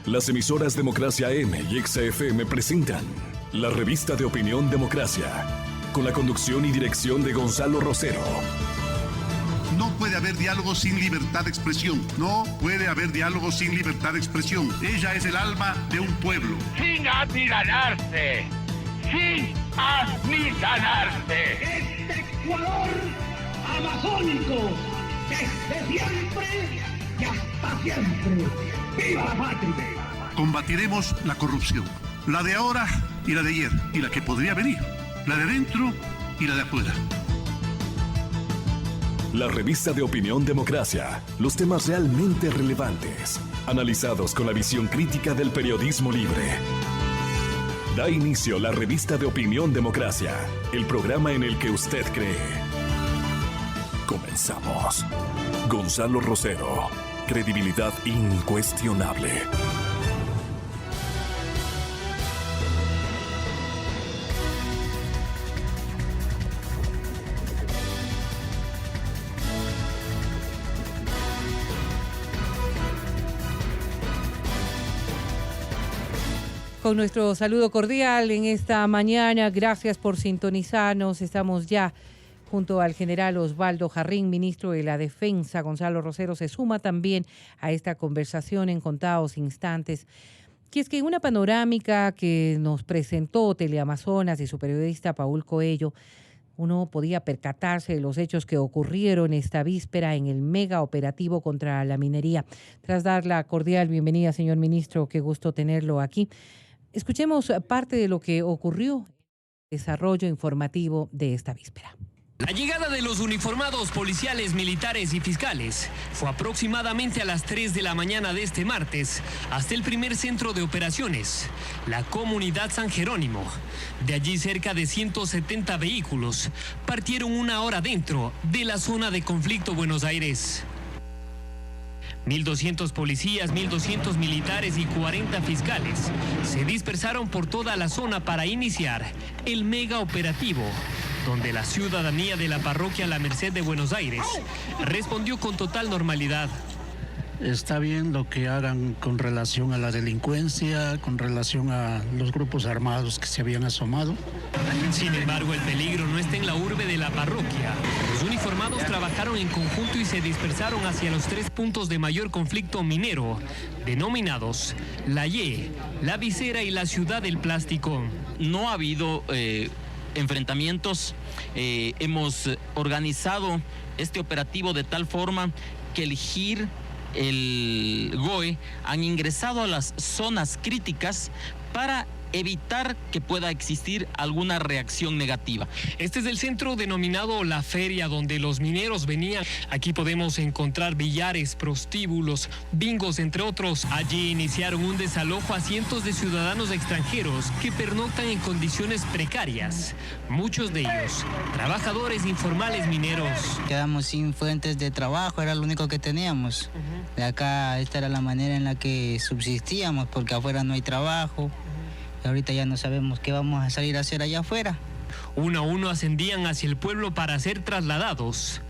Las emisoras Democracia M y XFM presentan la revista de opinión Democracia, con la conducción y dirección de Gonzalo Rosero. No puede haber diálogo sin libertad de expresión. No puede haber diálogo sin libertad de expresión. Ella es el alma de un pueblo. Sin amilanarse, sin amilanarse. Este Ecuador amazónico, desde siempre y hasta siempre. ¡Viva la patria! Combatiremos la corrupción. La de ahora y la de ayer. Y la que podría venir. La de dentro y la de afuera. La revista de opinión Democracia. Los temas realmente relevantes, analizados con la visión crítica del periodismo libre. Da inicio la revista de opinión Democracia, el programa en el que usted cree. Comenzamos. Gonzalo Rosero, credibilidad incuestionable. Con nuestro saludo cordial en esta mañana, gracias por sintonizarnos. Estamos ya junto al general Osvaldo Jarrín, ministro de la Defensa. Gonzalo Rosero se suma también a esta conversación en contados instantes. Que es que en una panorámica que nos presentó Teleamazonas y su periodista Paul Coello, uno podía percatarse de los hechos que ocurrieron esta víspera en el mega operativo contra la minería. Tras dar la cordial bienvenida, señor ministro, qué gusto tenerlo aquí. Escuchemos parte de lo que ocurrió en el desarrollo informativo de esta víspera. La llegada de los uniformados policiales, militares y fiscales fue aproximadamente a las 3 de la mañana de este martes hasta el primer centro de operaciones, la comunidad San Jerónimo. De allí cerca de 170 vehículos partieron una hora dentro de la zona de conflicto Buenos Aires. 1.200 policías, 1.200 militares y 40 fiscales se dispersaron por toda la zona para iniciar el mega operativo, donde la ciudadanía de la parroquia La Merced de Buenos Aires respondió con total normalidad. Está bien lo que hagan con relación a la delincuencia, con relación a los grupos armados que se habían asomado. Sin embargo, el peligro no está en la urbe de la parroquia. Los uniformados trabajaron en conjunto y se dispersaron hacia los 3 puntos de mayor conflicto minero, denominados La Y, La Visera y la Ciudad del Plástico. No ha habido enfrentamientos. Hemos organizado este operativo de tal forma que el GIR, el GOE, han ingresado a las zonas críticas para evitar que pueda existir alguna reacción negativa. Este es el centro denominado La Feria, donde los mineros venían. Aquí podemos encontrar billares, prostíbulos, bingos, entre otros. Allí iniciaron un desalojo a cientos de ciudadanos extranjeros que pernoctan en condiciones precarias. Muchos de ellos, trabajadores informales mineros. Quedamos sin fuentes de trabajo, era lo único que teníamos. De acá, esta era la manera en la que subsistíamos, porque afuera no hay trabajo. Y ahorita ya no sabemos qué vamos a salir a hacer allá afuera. Uno a uno ascendían hacia el pueblo para ser trasladados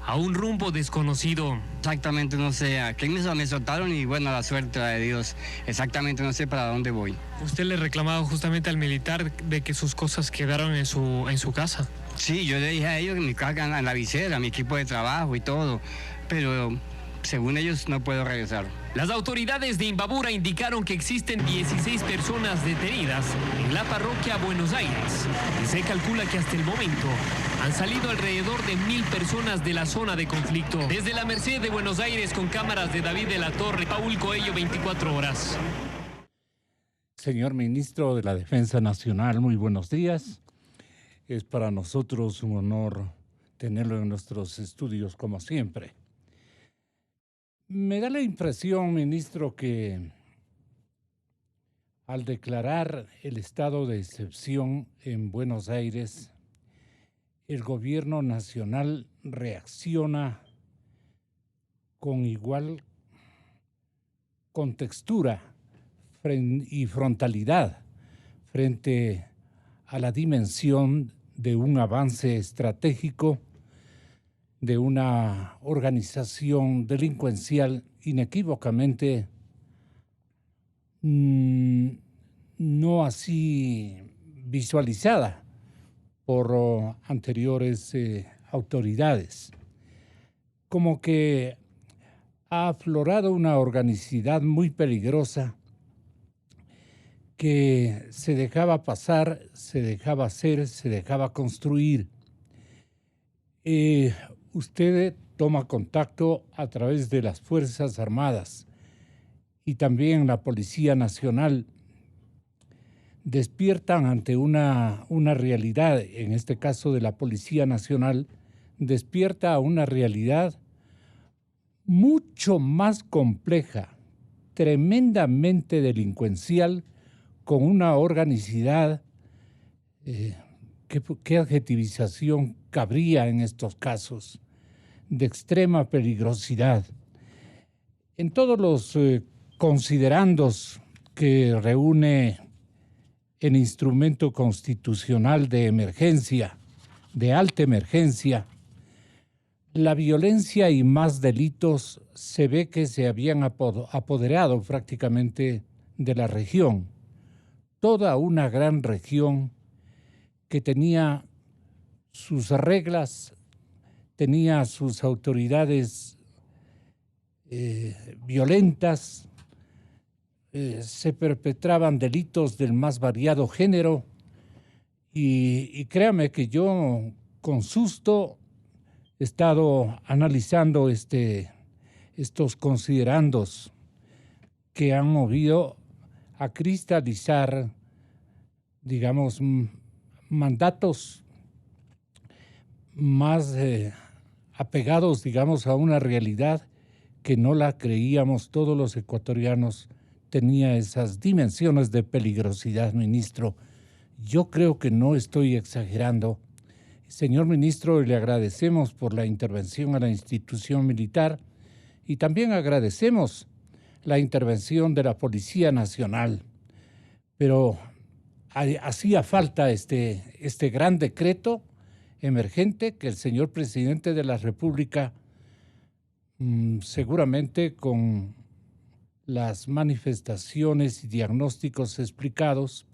a un rumbo desconocido. Exactamente no sé a quién me soltaron y bueno, la suerte de Dios. Exactamente no sé para dónde voy. Usted le reclamaba justamente al militar de que sus cosas quedaron en su casa. Sí, yo le dije a ellos que mi carga en la visera, mi equipo de trabajo y todo, pero según ellos no puedo regresar. Las autoridades de Imbabura indicaron que existen 16 personas detenidas en la parroquia Buenos Aires y se calcula que hasta el momento han salido alrededor de 1.000 personas de la zona de conflicto. Desde la Merced de Buenos Aires, con cámaras de David de la Torre, Paul Coello, 24 horas. Señor ministro de la Defensa Nacional, muy buenos días. Es para nosotros un honor tenerlo en nuestros estudios como siempre. Me da la impresión, ministro, que al declarar el estado de excepción en Buenos Aires, el gobierno nacional reacciona con igual contextura y frontalidad frente a la dimensión de un avance estratégico de una organización delincuencial inequívocamente no así visualizada por anteriores autoridades. Como que ha aflorado una organicidad muy peligrosa que se dejaba pasar, se dejaba hacer, se dejaba construir. Usted toma contacto a través de las Fuerzas Armadas y también la Policía Nacional. Despiertan ante una realidad, en este caso de la Policía Nacional, despierta a una realidad mucho más compleja, tremendamente delincuencial, con una organicidad, ¿qué adjetivización cabría en estos casos? De extrema peligrosidad. En todos los considerandos que reúne el instrumento constitucional de emergencia, de alta emergencia, la violencia y más delitos se ve que se habían apoderado prácticamente de la región. Toda una gran región que tenía sus reglas, tenía sus autoridades violentas, se perpetraban delitos del más variado género y créame que yo con susto he estado analizando estos considerandos que han movido a cristalizar, digamos, mandatos más apegados, digamos, a una realidad que no la creíamos todos los ecuatorianos. Tenía esas dimensiones de peligrosidad, ministro. Yo creo que no estoy exagerando. Señor ministro, le agradecemos por la intervención a la institución militar y también agradecemos la intervención de la Policía Nacional. Pero hacía falta este gran decreto emergente que el señor presidente de la República, seguramente con las manifestaciones y diagnósticos explicados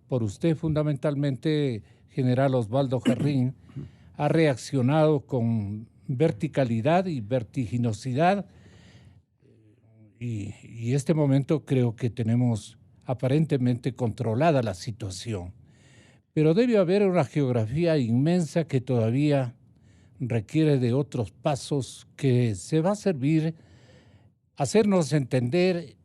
por usted fundamentalmente, general Osvaldo Jarrín, ha reaccionado con verticalidad y vertiginosidad y este momento creo que tenemos aparentemente controlada la situación. Pero debe haber una geografía inmensa que todavía requiere de otros pasos que se va a servir hacernos entender,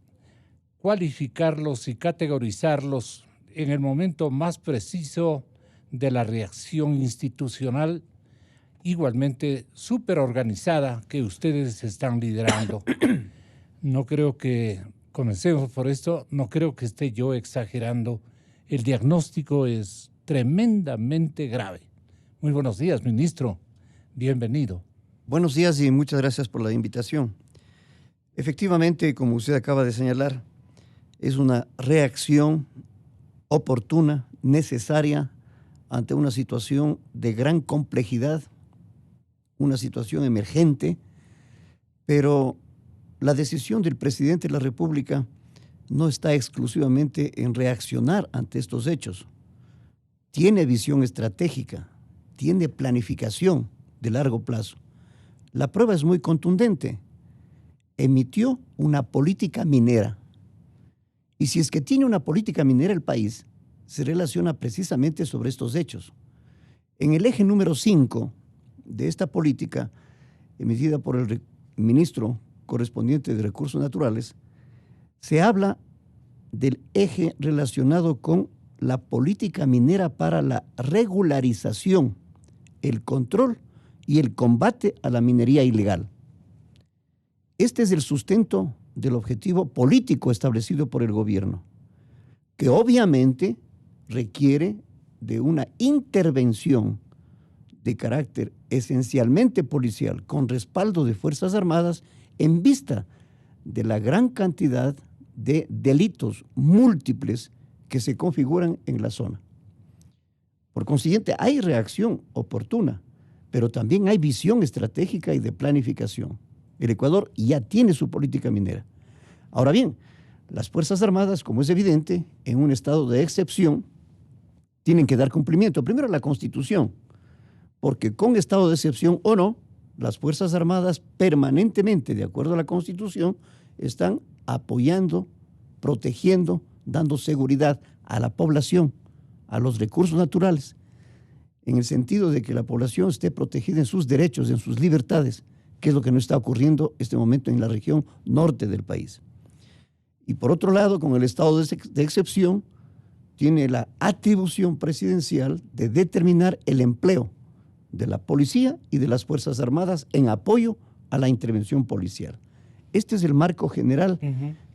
cualificarlos y categorizarlos en el momento más preciso de la reacción institucional, igualmente súper organizada que ustedes están liderando. No creo que, comencemos por esto, no creo que esté yo exagerando. El diagnóstico es tremendamente grave. Muy buenos días, ministro. Bienvenido. Buenos días y muchas gracias por la invitación. Efectivamente, como usted acaba de señalar, es una reacción oportuna, necesaria, ante una situación de gran complejidad, una situación emergente, pero la decisión del presidente de la República no está exclusivamente en reaccionar ante estos hechos. Tiene visión estratégica, tiene planificación de largo plazo. La prueba es muy contundente. Emitió una política minera. Y si es que tiene una política minera el país, se relaciona precisamente sobre estos hechos. En el eje número 5 de esta política, emitida por el ministro correspondiente de Recursos Naturales, se habla del eje relacionado con la política minera para la regularización, el control y el combate a la minería ilegal. Este es el sustento del objetivo político establecido por el gobierno, que obviamente requiere de una intervención de carácter esencialmente policial, con respaldo de Fuerzas Armadas, en vista de la gran cantidad de delitos múltiples que se configuran en la zona. Por consiguiente, hay reacción oportuna, pero también hay visión estratégica y de planificación. El Ecuador ya tiene su política minera. Ahora bien, Las Fuerzas Armadas, como es evidente, en un estado de excepción, tienen que dar cumplimiento primero a la Constitución, porque con estado de excepción o no, las Fuerzas Armadas permanentemente, de acuerdo a la Constitución, están apoyando, protegiendo, dando seguridad a la población, a los recursos naturales, en el sentido de que la población esté protegida en sus derechos, en sus libertades, que es lo que no está ocurriendo en este momento en la región norte del país. Y por otro lado, con el estado de excepción, tiene la atribución presidencial de determinar el empleo de la policía y de las Fuerzas Armadas en apoyo a la intervención policial. Este es el marco general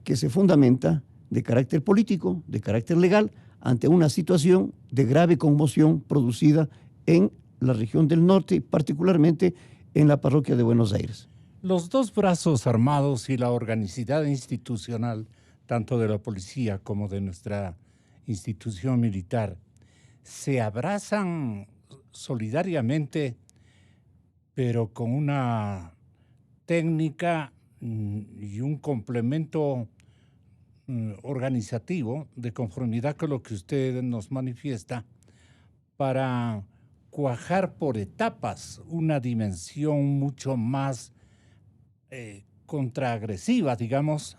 que se fundamenta de carácter político, de carácter legal, ante una situación de grave conmoción producida en la región del norte, particularmente en la parroquia de Buenos Aires. Los dos brazos armados y la organicidad institucional, tanto de la policía como de nuestra institución militar, se abrazan solidariamente, pero con una técnica y un complemento organizativo de conformidad con lo que usted nos manifiesta, para cuajar por etapas una dimensión mucho más contraagresiva, digamos,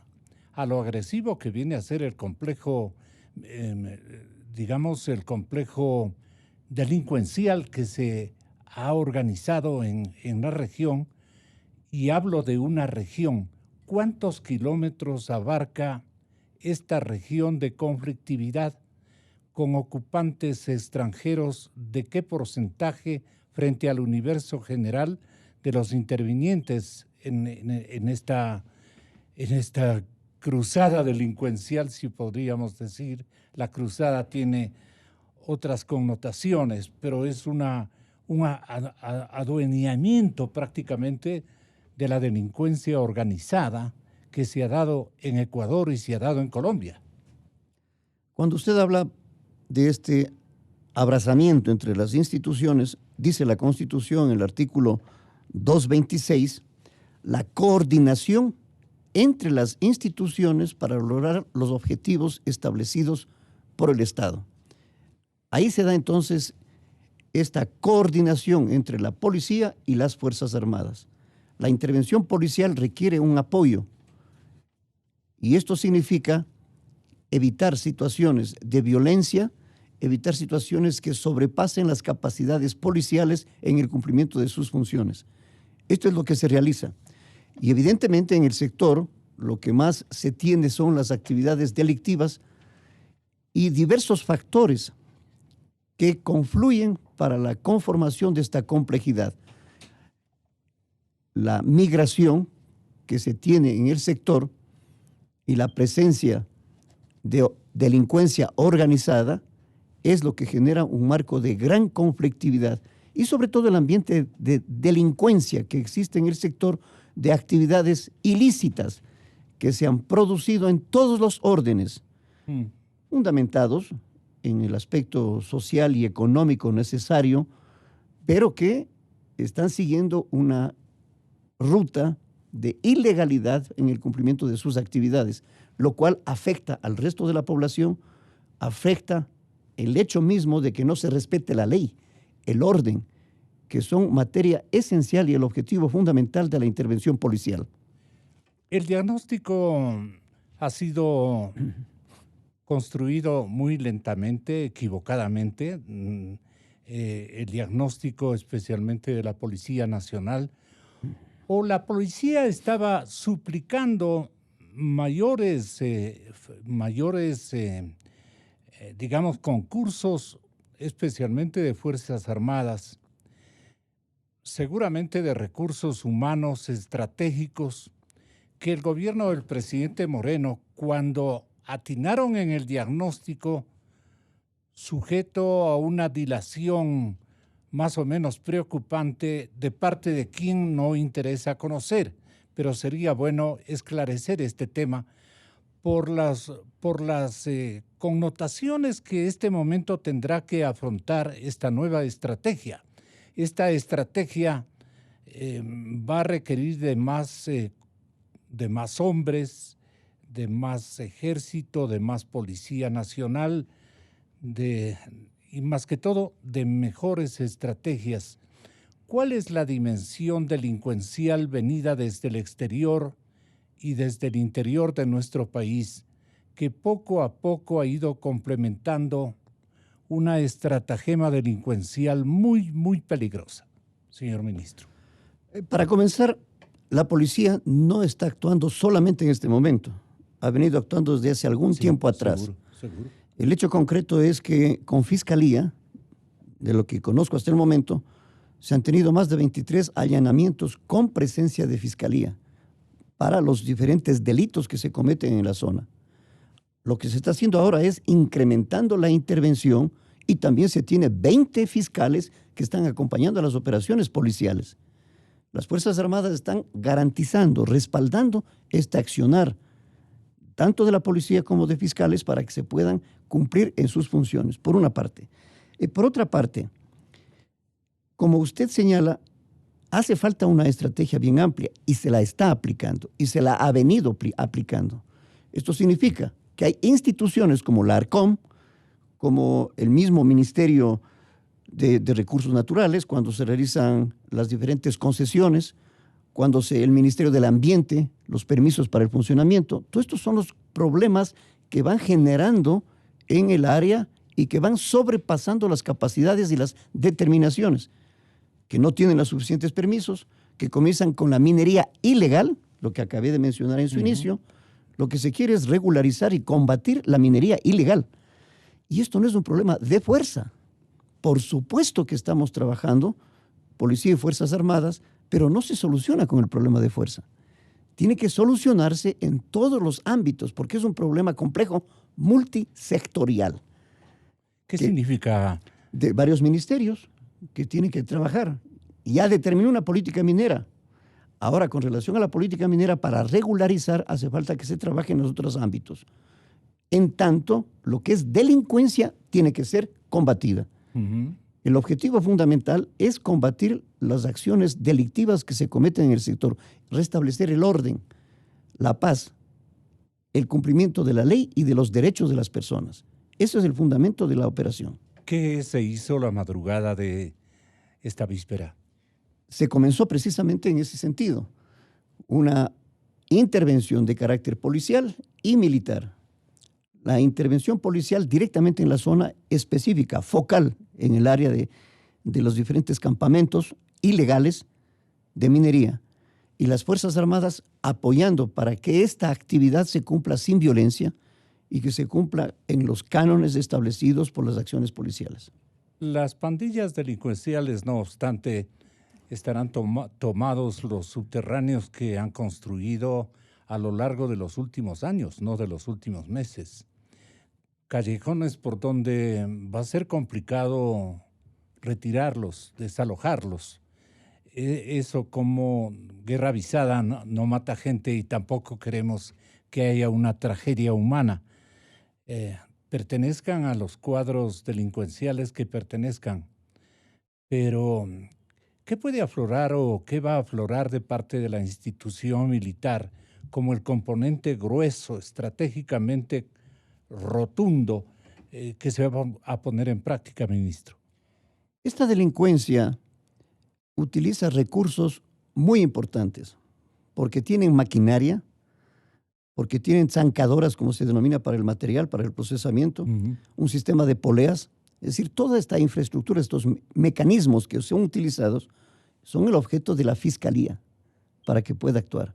a lo agresivo que viene a ser el complejo, el complejo delincuencial que se ha organizado en la región. Y hablo de una región. ¿Cuántos kilómetros abarca esta región de conflictividad con ocupantes extranjeros? ¿De qué porcentaje frente al universo general de los intervinientes en esta cruzada delincuencial, si podríamos decir? La cruzada tiene otras connotaciones, pero es un adueñamiento prácticamente de la delincuencia organizada que se ha dado en Ecuador y se ha dado en Colombia. Cuando usted habla de este abrazamiento entre las instituciones, dice la Constitución en el artículo 226, la coordinación entre las instituciones para lograr los objetivos establecidos por el Estado. Ahí se da entonces esta coordinación entre la policía y las Fuerzas Armadas. La intervención policial requiere un apoyo y esto significa evitar situaciones de violencia, evitar situaciones que sobrepasen las capacidades policiales en el cumplimiento de sus funciones. Esto es lo que se realiza. Y evidentemente en el sector lo que más se tiende son las actividades delictivas y diversos factores que confluyen para la conformación de esta complejidad. La migración que se tiene en el sector y la presencia de delincuencia organizada es lo que genera un marco de gran conflictividad y sobre todo el ambiente de delincuencia que existe en el sector, de actividades ilícitas que se han producido en todos los órdenes, fundamentados en el aspecto social y económico necesario, pero que están siguiendo una ruta de ilegalidad en el cumplimiento de sus actividades, lo cual afecta al resto de la población, afecta el hecho mismo de que no se respete la ley, el orden, que son materia esencial y el objetivo fundamental de la intervención policial. El diagnóstico ha sido construido muy lentamente, equivocadamente. El diagnóstico especialmente de la Policía Nacional, o la policía estaba suplicando mayores concursos, especialmente de Fuerzas Armadas, seguramente de recursos humanos estratégicos, que el gobierno del presidente Moreno, cuando atinaron en el diagnóstico, sujeto a una dilación más o menos preocupante de parte de quien no interesa conocer, pero sería bueno esclarecer este tema por las connotaciones que este momento tendrá que afrontar esta nueva estrategia. Esta estrategia va a requerir de más hombres, de más ejército, de más policía nacional, y más que todo de mejores estrategias. ¿Cuál es la dimensión delincuencial venida desde el exterior y desde el interior de nuestro país, que poco a poco ha ido complementando una estratagema delincuencial muy, muy peligrosa, señor ministro? Para comenzar, la policía no está actuando solamente en este momento. Ha venido actuando desde hace algún tiempo atrás. Seguro. El hecho concreto es que con Fiscalía, de lo que conozco hasta el momento, se han tenido más de 23 allanamientos con presencia de Fiscalía para los diferentes delitos que se cometen en la zona. Lo que se está haciendo ahora es incrementando la intervención y también se tiene 20 fiscales que están acompañando a las operaciones policiales. Las Fuerzas Armadas están garantizando, respaldando este accionar, tanto de la policía como de fiscales, para que se puedan cumplir en sus funciones, por una parte. Por otra parte, como usted señala, hace falta una estrategia bien amplia y se la está aplicando y se la ha venido aplicando. Esto significa que hay instituciones como la ARCOM, como el mismo Ministerio de Recursos Naturales, cuando se realizan las diferentes concesiones, cuando el Ministerio del Ambiente, los permisos para el funcionamiento. Todos estos son los problemas que van generando en el área y que van sobrepasando las capacidades y las determinaciones, que no tienen los suficientes permisos, que comienzan con la minería ilegal, lo que acabé de mencionar en su inicio. Lo que se quiere es regularizar y combatir la minería ilegal. Y esto no es un problema de fuerza. Por supuesto que estamos trabajando, policía y Fuerzas Armadas, pero no se soluciona con el problema de fuerza. Tiene que solucionarse en todos los ámbitos, porque es un problema complejo, multisectorial. ¿Qué significa? De varios ministerios que tienen que trabajar. Ya determinó una política minera. Ahora, con relación a la política minera, para regularizar hace falta que se trabaje en los otros ámbitos. En tanto, lo que es delincuencia tiene que ser combatida. El objetivo fundamental es combatir las acciones delictivas que se cometen en el sector, restablecer el orden, la paz, el cumplimiento de la ley y de los derechos de las personas. Ese es el fundamento de la operación. ¿Qué se hizo la madrugada de esta víspera? Se comenzó precisamente en ese sentido. Una intervención de carácter policial y militar. La intervención policial directamente en la zona específica, focal, en el área de los diferentes campamentos ilegales de minería. Y las Fuerzas Armadas apoyando para que esta actividad se cumpla sin violencia y que se cumpla en los cánones establecidos por las acciones policiales. Las pandillas delincuenciales, no obstante, estarán tomados los subterráneos que han construido a lo largo de los últimos años, no de los últimos meses. Callejones por donde va a ser complicado retirarlos, desalojarlos. Eso, como guerra avisada, no mata gente y tampoco queremos que haya una tragedia humana. Pertenezcan a los cuadros delincuenciales que pertenezcan. Pero, ¿qué puede aflorar o qué va a aflorar de parte de la institución militar como el componente grueso, estratégicamente rotundo, que se va a poner en práctica, ministro? Esta delincuencia utiliza recursos muy importantes, porque tienen maquinaria, porque tienen zancadoras, como se denomina, para el material, para el procesamiento, un sistema de poleas. Es decir, toda esta infraestructura, estos mecanismos que son utilizados, son el objeto de la Fiscalía para que pueda actuar.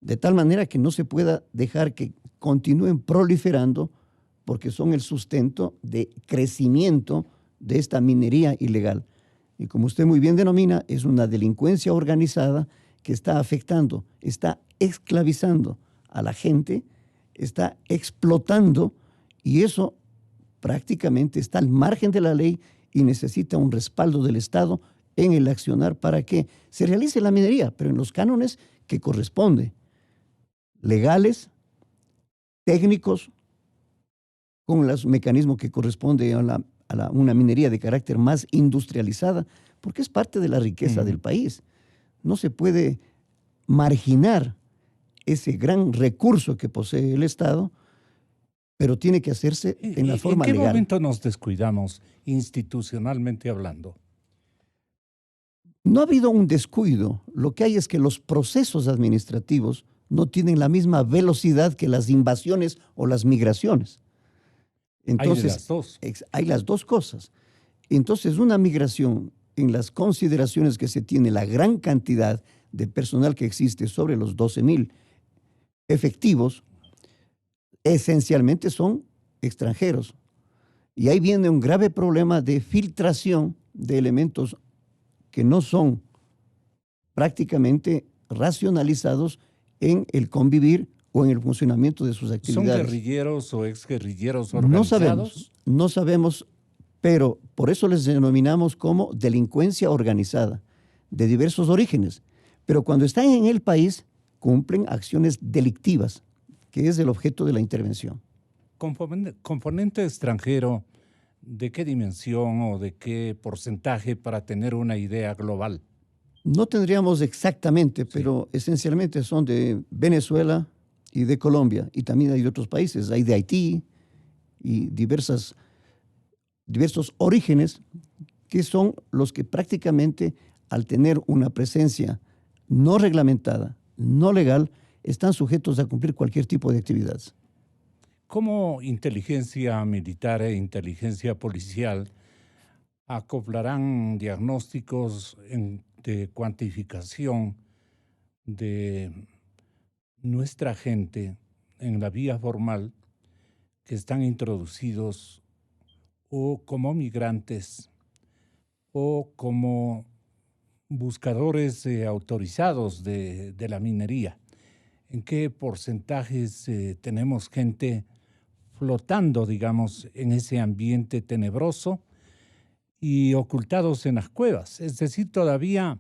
De tal manera que no se pueda dejar que continúen proliferando, porque son el sustento de crecimiento de esta minería ilegal. Y como usted muy bien denomina, es una delincuencia organizada que está afectando, está esclavizando a la gente, está explotando, y eso prácticamente está al margen de la ley y necesita un respaldo del Estado en el accionar para que se realice la minería, pero en los cánones que corresponde, legales, técnicos, con los mecanismos que corresponde a una minería de carácter más industrializada, porque es parte de la riqueza del país. No se puede marginar ese gran recurso que posee el Estado, pero tiene que hacerse en la forma legal. ¿En qué momento nos descuidamos institucionalmente hablando? No ha habido un descuido. Lo que hay es que los procesos administrativos no tienen la misma velocidad que las invasiones o las migraciones. Entonces, hay de las dos. Hay las dos cosas. Entonces, una migración, en las consideraciones que se tiene, la gran cantidad de personal que existe, sobre los 12,000 efectivos, esencialmente son extranjeros. Y ahí viene un grave problema de filtración de elementos que no son prácticamente racionalizados en el convivir o en el funcionamiento de sus actividades. ¿Son guerrilleros o exguerrilleros organizados? No sabemos, pero por eso les denominamos como delincuencia organizada, de diversos orígenes. Pero cuando están en el país, cumplen acciones delictivas, que es el objeto de la intervención. Componente extranjero, ¿de qué dimensión o de qué porcentaje para tener una idea global? No tendríamos exactamente, pero esencialmente son de Venezuela y de Colombia, y también hay de otros países, hay de Haití y diversos orígenes que son los que prácticamente, al tener una presencia no reglamentada, no legal, están sujetos a cumplir cualquier tipo de actividades. ¿Cómo inteligencia militar e inteligencia policial acoplarán diagnósticos de cuantificación de nuestra gente en la vía formal que están introducidos o como migrantes o como buscadores autorizados de la minería? ¿En qué porcentajes tenemos gente flotando, digamos, en ese ambiente tenebroso y ocultados en las cuevas? Es decir, todavía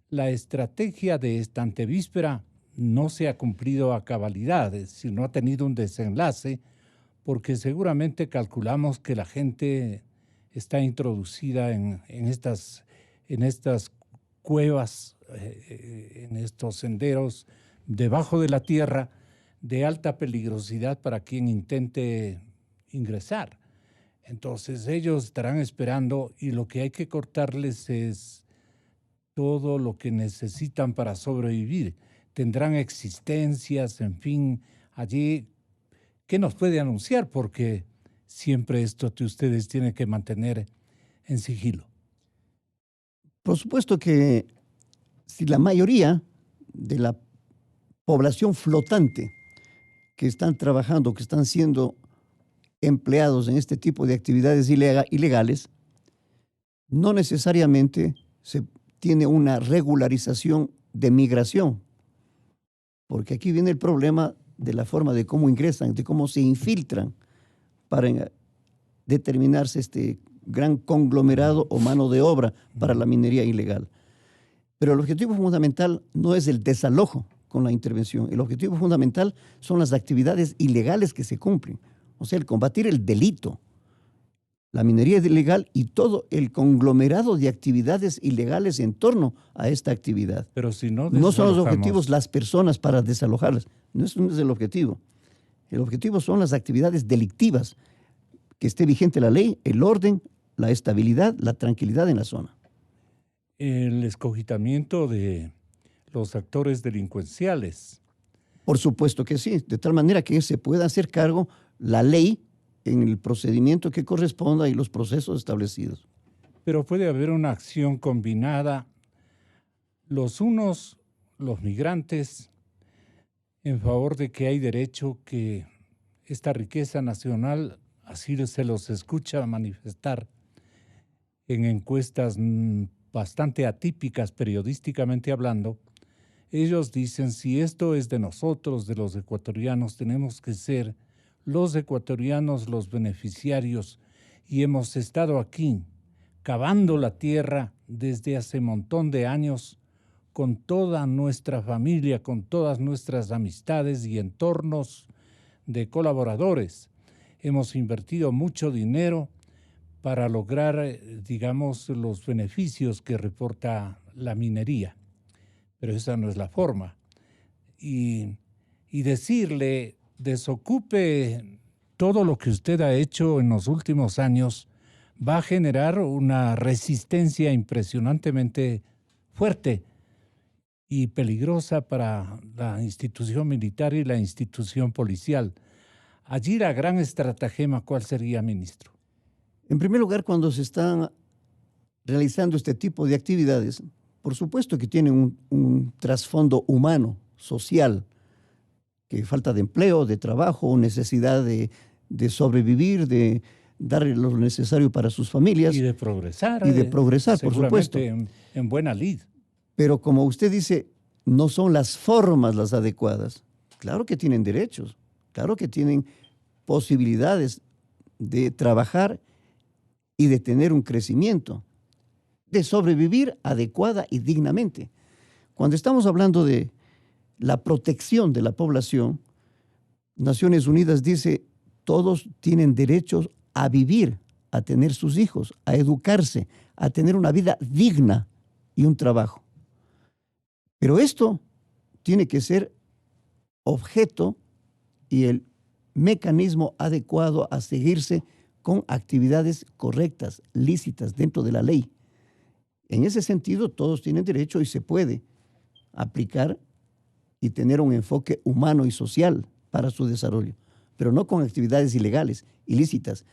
la estrategia de esta antevíspera no se ha cumplido a cabalidad, es decir, no ha tenido un desenlace, porque seguramente calculamos que la gente está introducida en estas cuevas, en estos senderos debajo de la tierra, de alta peligrosidad para quien intente ingresar. Entonces ellos estarán esperando y lo que hay que cortarles es todo lo que necesitan para sobrevivir. Tendrán existencias, en fin, allí. ¿Qué nos puede anunciar? Porque siempre esto que ustedes tienen que mantener en sigilo. Por supuesto que si la mayoría de la población flotante que están trabajando, que están siendo empleados en este tipo de actividades ilegales, no necesariamente se tiene una regularización de migración, porque aquí viene el problema de la forma de cómo ingresan, de cómo se infiltran para determinarse este gran conglomerado o mano de obra para la minería ilegal. Pero el objetivo fundamental no es el desalojo con la intervención. El objetivo fundamental son las actividades ilegales que se cumplen. O sea, el combatir el delito, la minería ilegal y todo el conglomerado de actividades ilegales en torno a esta actividad. Pero si no son los objetivos las personas para desalojarlas. No es el objetivo. El objetivo son las actividades delictivas, que esté vigente la ley, el orden, la estabilidad, la tranquilidad en la zona. El escogitamiento de los actores delincuenciales. Por supuesto que sí, de tal manera que se pueda hacer cargo la ley en el procedimiento que corresponda y los procesos establecidos. Pero puede haber una acción combinada, los migrantes, en favor de que hay derecho que esta riqueza nacional, así se los escucha manifestar en encuestas bastante atípicas periodísticamente hablando. Ellos dicen, si esto es de nosotros, de los ecuatorianos, tenemos que ser los ecuatorianos los beneficiarios, y hemos estado aquí cavando la tierra desde hace un montón de años con toda nuestra familia, con todas nuestras amistades y entornos de colaboradores. Hemos invertido mucho dinero para lograr, digamos, los beneficios que reporta la minería. Pero esa no es la forma. Y y decirle, desocupe todo lo que usted ha hecho en los últimos años, va a generar una resistencia impresionantemente fuerte y peligrosa para la institución militar y la institución policial. Allí la gran estratagema, ¿cuál sería, ministro? En primer lugar, cuando se están realizando este tipo de actividades, por supuesto que tienen un trasfondo humano, social, que falta de empleo, de trabajo, necesidad de sobrevivir, de dar lo necesario para sus familias. Y de progresar. Y de progresar, por supuesto. En buena lid. Pero como usted dice, no son las formas las adecuadas. Claro que tienen derechos, claro que tienen posibilidades de trabajar y de tener un crecimiento, de sobrevivir adecuada y dignamente. Cuando estamos hablando de la protección de la población, Naciones Unidas dice, todos tienen derechos a vivir, a tener sus hijos, a educarse, a tener una vida digna y un trabajo. Pero esto tiene que ser objeto y el mecanismo adecuado a seguirse con actividades correctas, lícitas, dentro de la ley. En ese sentido, todos tienen derecho y se puede aplicar y tener un enfoque humano y social para su desarrollo, pero no con actividades ilegales, ilícitas,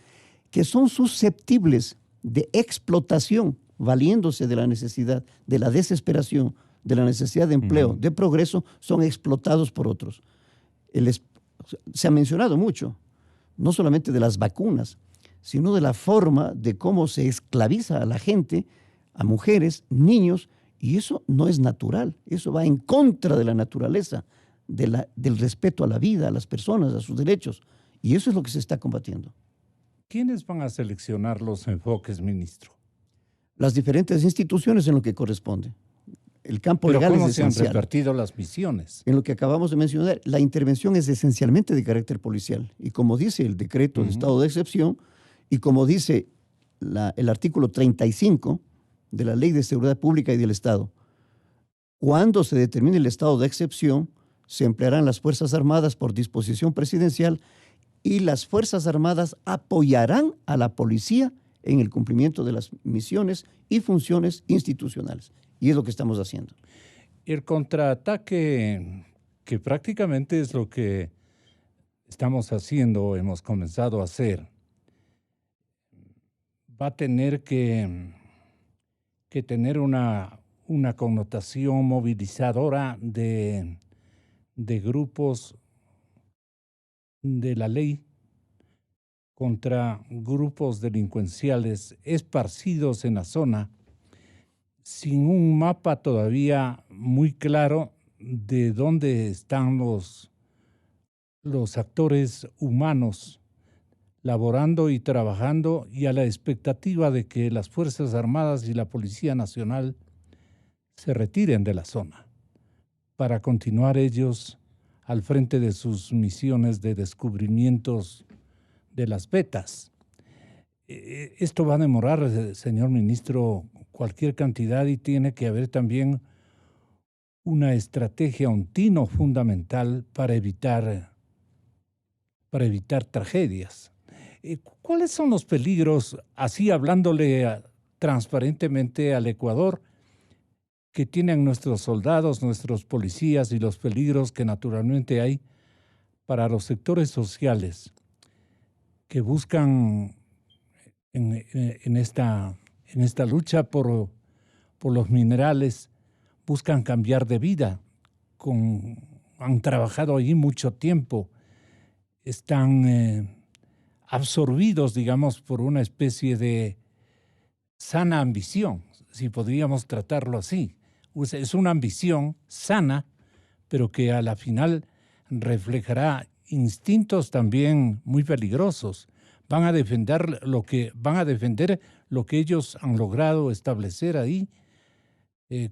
que son susceptibles de explotación, valiéndose de la necesidad, de la desesperación, de la necesidad de empleo, de progreso, son explotados por otros. Se ha mencionado mucho, no solamente de las vacunas, sino de la forma de cómo se esclaviza a la gente, a mujeres, niños, y eso no es natural, eso va en contra de la naturaleza, del respeto a la vida, a las personas, a sus derechos, y eso es lo que se está combatiendo. ¿Quiénes van a seleccionar los enfoques, ministro? Las diferentes instituciones en lo que corresponde. El campo ¿Pero legal cómo es se han esencial. repartido las misiones? En lo que acabamos de mencionar, la intervención es esencialmente de carácter policial. Y como dice el decreto de estado de excepción, y como dice el artículo 35 de la Ley de Seguridad Pública y del Estado, cuando se determine el estado de excepción, se emplearán las Fuerzas Armadas por disposición presidencial y las Fuerzas Armadas apoyarán a la policía en el cumplimiento de las misiones y funciones institucionales. Y es lo que estamos haciendo. El contraataque, que prácticamente es lo que estamos haciendo, hemos comenzado a hacer, va a tener que tener una connotación movilizadora de grupos de la ley contra grupos delincuenciales esparcidos en la zona, sin un mapa todavía muy claro de dónde están los actores humanos laborando y trabajando, y a la expectativa de que las Fuerzas Armadas y la Policía Nacional se retiren de la zona para continuar ellos al frente de sus misiones de descubrimientos de las vetas. Esto va a demorar, señor ministro, cualquier cantidad, y tiene que haber también una estrategia, un tino fundamental para evitar tragedias. ¿Cuáles son los peligros, así hablándole transparentemente al Ecuador, que tienen nuestros soldados, nuestros policías, y los peligros que naturalmente hay para los sectores sociales que buscan en esta lucha por los minerales, buscan cambiar de vida, han trabajado allí mucho tiempo, están absorbidos, digamos, por una especie de sana ambición, si podríamos tratarlo así. Es una ambición sana, pero que a la final reflejará instintos también muy peligrosos. Van a defender lo que ellos han logrado establecer ahí,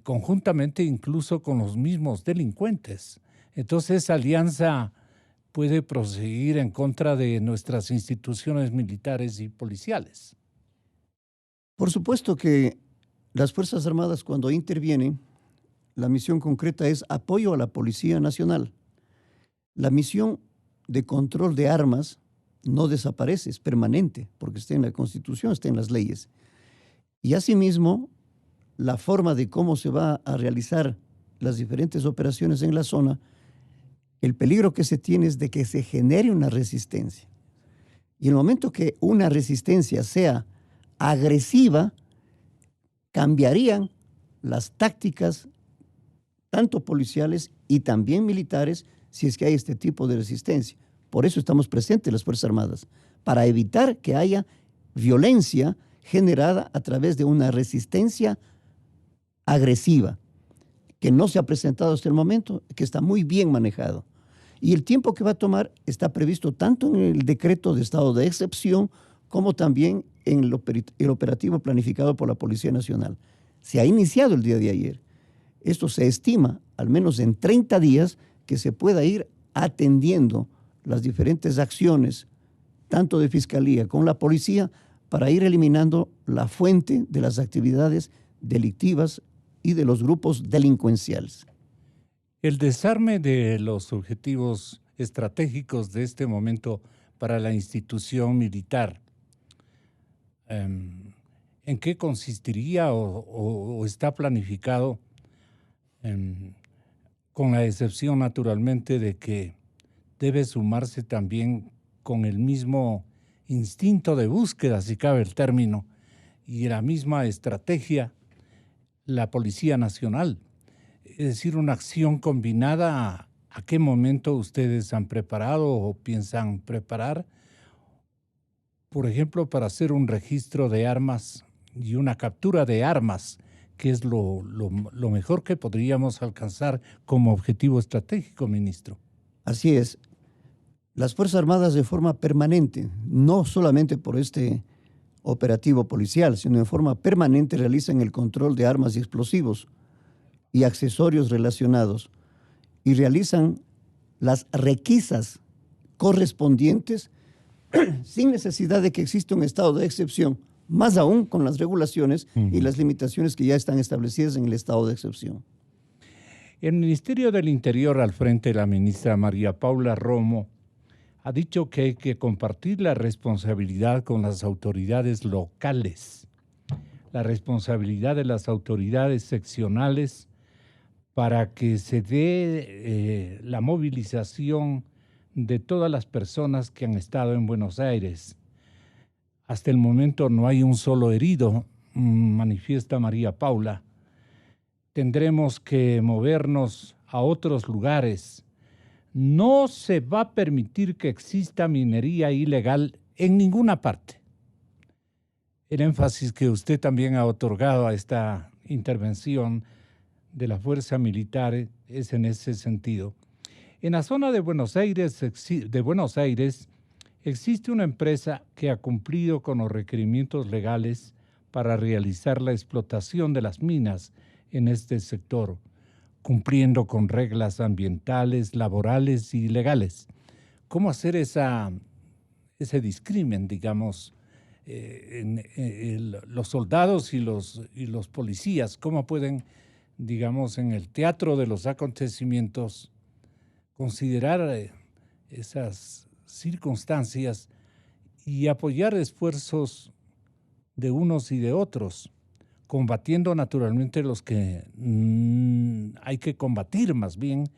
conjuntamente incluso con los mismos delincuentes. Entonces esa alianza puede proseguir en contra de nuestras instituciones militares y policiales. Por supuesto que las Fuerzas Armadas, cuando intervienen, la misión concreta es apoyo a la Policía Nacional. la misión de control de armas no desaparece, es permanente, porque está en la Constitución, está en las leyes. Y asimismo, la forma de cómo se va a realizar las diferentes operaciones en la zona, el peligro que se tiene es de que se genere una resistencia. Y en el momento que una resistencia sea agresiva, cambiarían las tácticas, tanto policiales y también militares, si es que hay este tipo de resistencia. Por eso estamos presentes las Fuerzas Armadas, para evitar que haya violencia generada a través de una resistencia agresiva, que no se ha presentado hasta el momento, que está muy bien manejado. Y el tiempo que va a tomar está previsto tanto en el decreto de estado de excepción como también en el operativo planificado por la Policía Nacional. Se ha iniciado el día de ayer. Esto se estima, al menos en 30 días, que se pueda ir atendiendo las diferentes acciones, tanto de Fiscalía como la Policía, para ir eliminando la fuente de las actividades delictivas y de los grupos delincuenciales. El desarme de los objetivos estratégicos de este momento para la institución militar, ¿en qué consistiría o está planificado? Con la excepción, naturalmente, de que debe sumarse también con el mismo instinto de búsqueda, si cabe el término, y la misma estrategia, la Policía Nacional. Es decir, una acción combinada. ¿A qué momento ustedes han preparado o piensan preparar? Por ejemplo, para hacer un registro de armas y una captura de armas, que es lo mejor que podríamos alcanzar como objetivo estratégico, ministro. Así es. Las Fuerzas Armadas de forma permanente, no solamente por este operativo policial, sino de forma permanente realizan el control de armas y explosivos y accesorios relacionados y realizan las requisas correspondientes sin necesidad de que exista un estado de excepción, más aún con las regulaciones y las limitaciones que ya están establecidas en el estado de excepción. El Ministerio del Interior, al frente de la ministra María Paula Romo, ha dicho que hay que compartir la responsabilidad con las autoridades locales, la responsabilidad de las autoridades seccionales para que se dé la movilización de todas las personas que han estado en Buenos Aires. Hasta el momento no hay un solo herido, manifiesta María Paula. Tendremos que movernos a otros lugares. No se va a permitir que exista minería ilegal en ninguna parte. El énfasis que usted también ha otorgado a esta intervención de la fuerza militar es en ese sentido. En la zona de Buenos Aires existe una empresa que ha cumplido con los requerimientos legales para realizar la explotación de las minas en este sector, cumpliendo con reglas ambientales, laborales y legales. ¿Cómo hacer ese discrimen, digamos, los soldados y los policías? ¿Cómo pueden, digamos, en el teatro de los acontecimientos, considerar esas circunstancias y apoyar esfuerzos de unos y de otros, combatiendo naturalmente los que hay que combatir más bien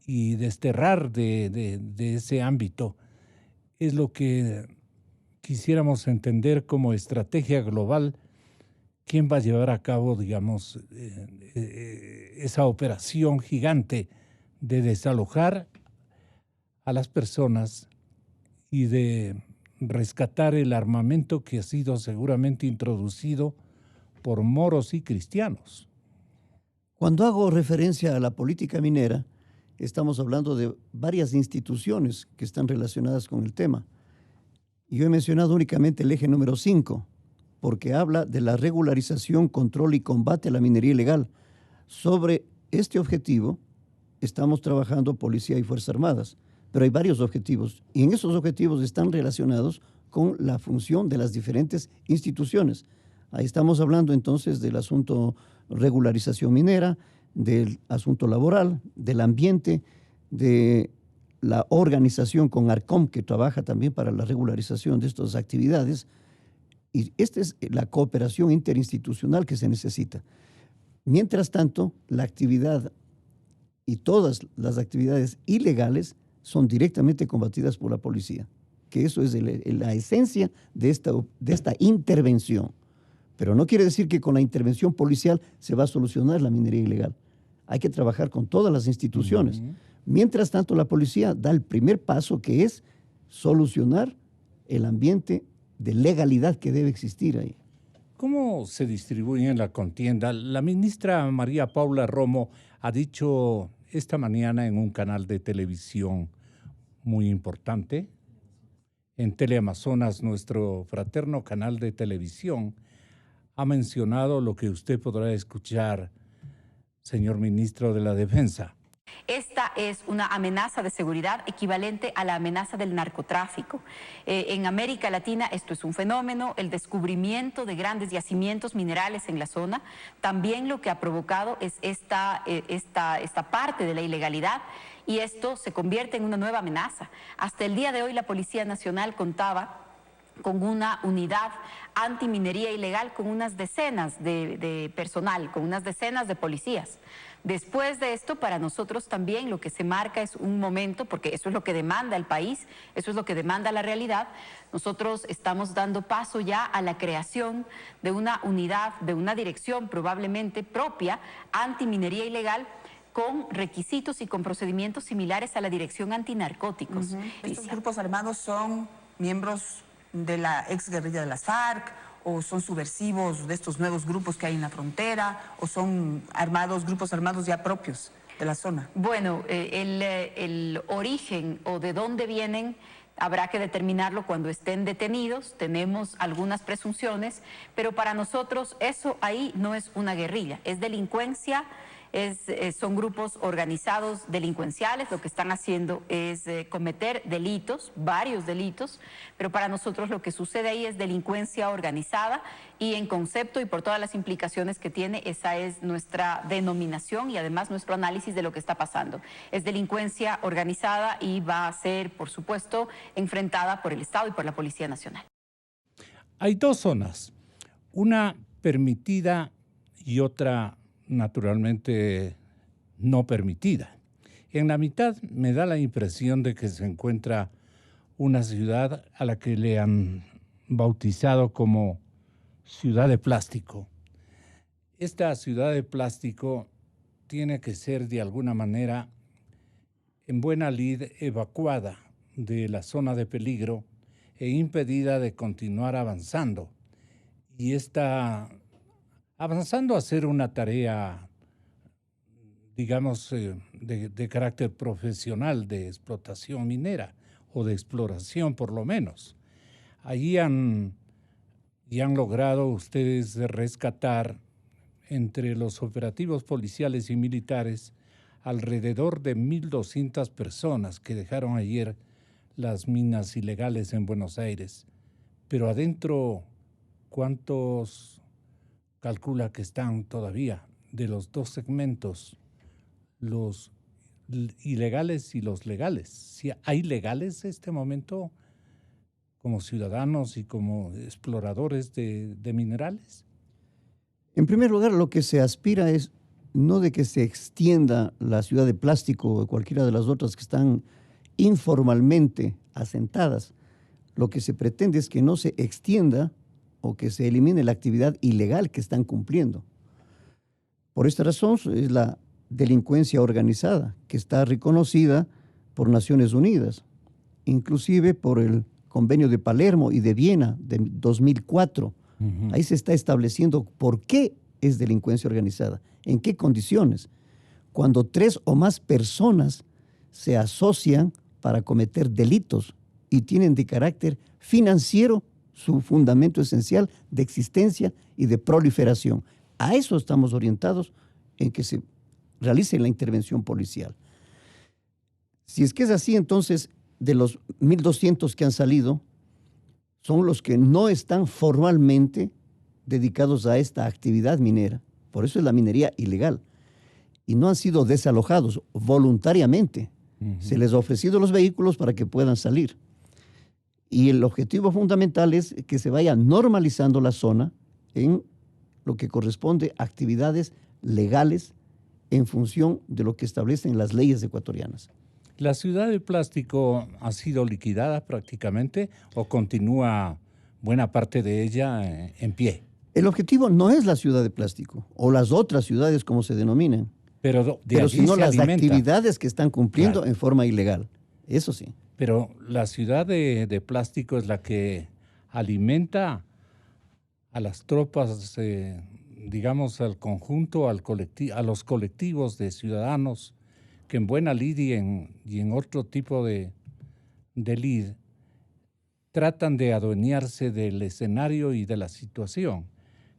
y desterrar de ese ámbito? Es lo que quisiéramos entender como estrategia global. ¿Quién va a llevar a cabo, digamos, esa operación gigante de desalojar a las personas y de rescatar el armamento que ha sido seguramente introducido por moros y cristianos? Cuando hago referencia a la política minera, estamos hablando de varias instituciones que están relacionadas con el tema. Yo he mencionado únicamente el eje número 5, porque habla de la regularización, control y combate a la minería ilegal. Sobre este objetivo estamos trabajando Policía y Fuerzas Armadas, pero hay varios objetivos y en esos objetivos están relacionados con la función de las diferentes instituciones. Ahí estamos hablando entonces del asunto regularización minera, del asunto laboral, del ambiente, de la organización con ARCOM, que trabaja también para la regularización de estas actividades, y esta es la cooperación interinstitucional que se necesita. Mientras tanto, la actividad y todas las actividades ilegales son directamente combatidas por la policía, que eso es la esencia de esta intervención. Pero no quiere decir que con la intervención policial se va a solucionar la minería ilegal. Hay que trabajar con todas las instituciones. Mientras tanto, la policía da el primer paso, que es solucionar el ambiente de legalidad que debe existir ahí. ¿Cómo se distribuye en la contienda? La ministra María Paula Romo ha dicho esta mañana en un canal de televisión muy importante, en Teleamazonas, nuestro fraterno canal de televisión, ha mencionado lo que usted podrá escuchar, señor ministro de la Defensa. Esta es una amenaza de seguridad equivalente a la amenaza del narcotráfico. En América Latina esto es un fenómeno, el descubrimiento de grandes yacimientos minerales en la zona. También lo que ha provocado es esta parte de la ilegalidad, y esto se convierte en una nueva amenaza. Hasta el día de hoy la Policía Nacional contaba con una unidad antiminería ilegal, con unas decenas de personal, con unas decenas de policías. Después de esto, para nosotros también lo que se marca es un momento, porque eso es lo que demanda el país, eso es lo que demanda la realidad. Nosotros estamos dando paso ya a la creación de una unidad, de una dirección probablemente propia, antiminería ilegal, con requisitos y con procedimientos similares a la Dirección Antinarcóticos. Estos grupos armados son miembros de la exguerrilla de las FARC, o son subversivos de estos nuevos grupos que hay en la frontera, o son grupos armados ya propios de la zona. Bueno, el origen o de dónde vienen habrá que determinarlo cuando estén detenidos. Tenemos algunas presunciones, pero para nosotros eso ahí no es una guerrilla, es delincuencia. Son grupos organizados delincuenciales, lo que están haciendo es cometer delitos, varios delitos, pero para nosotros lo que sucede ahí es delincuencia organizada, y en concepto y por todas las implicaciones que tiene, esa es nuestra denominación y además nuestro análisis de lo que está pasando. Es delincuencia organizada y va a ser, por supuesto, enfrentada por el Estado y por la Policía Nacional. Hay dos zonas, una permitida y otra naturalmente no permitida. En la mitad me da la impresión de que se encuentra una ciudad a la que le han bautizado como ciudad de plástico. Esta ciudad de plástico tiene que ser de alguna manera en buena lid evacuada de la zona de peligro e impedida de continuar avanzando. Y está avanzando a hacer una tarea, digamos, de carácter profesional, de explotación minera o de exploración por lo menos. Allí han logrado ustedes rescatar entre los operativos policiales y militares alrededor de 1.200 personas que dejaron ayer las minas ilegales en Buenos Aires. Pero adentro, ¿cuántos calcula que están todavía de los dos segmentos, los ilegales y los legales? Si hay legales en este momento como ciudadanos y como exploradores de minerales. En primer lugar, lo que se aspira es no de que se extienda la ciudad de plástico o cualquiera de las otras que están informalmente asentadas. Lo que se pretende es que no se extienda o que se elimine la actividad ilegal que están cumpliendo. Por esta razón es la delincuencia organizada, que está reconocida por Naciones Unidas, inclusive por el Convenio de Palermo y de Viena de 2004. Ahí se está estableciendo por qué es delincuencia organizada, en qué condiciones. Cuando 3 o más personas se asocian para cometer delitos y tienen de carácter financiero su fundamento esencial de existencia y de proliferación. A eso estamos orientados en que se realice la intervención policial. Si es que es así, entonces, de los 1.200 que han salido, son los que no están formalmente dedicados a esta actividad minera. Por eso es la minería ilegal. Y no han sido desalojados voluntariamente. Se les ha ofrecido los vehículos para que puedan salir. Y el objetivo fundamental es que se vaya normalizando la zona en lo que corresponde a actividades legales en función de lo que establecen las leyes ecuatorianas. ¿La ciudad de plástico ha sido liquidada prácticamente o continúa buena parte de ella en pie? El objetivo no es la ciudad de plástico o las otras ciudades como se denominan, pero sino las actividades que están cumpliendo en forma ilegal. Eso sí. Pero la ciudad de plástico es la que alimenta a las tropas, digamos, al conjunto, a los colectivos de ciudadanos que en buena lid y en otro tipo de lid tratan de adueñarse del escenario y de la situación.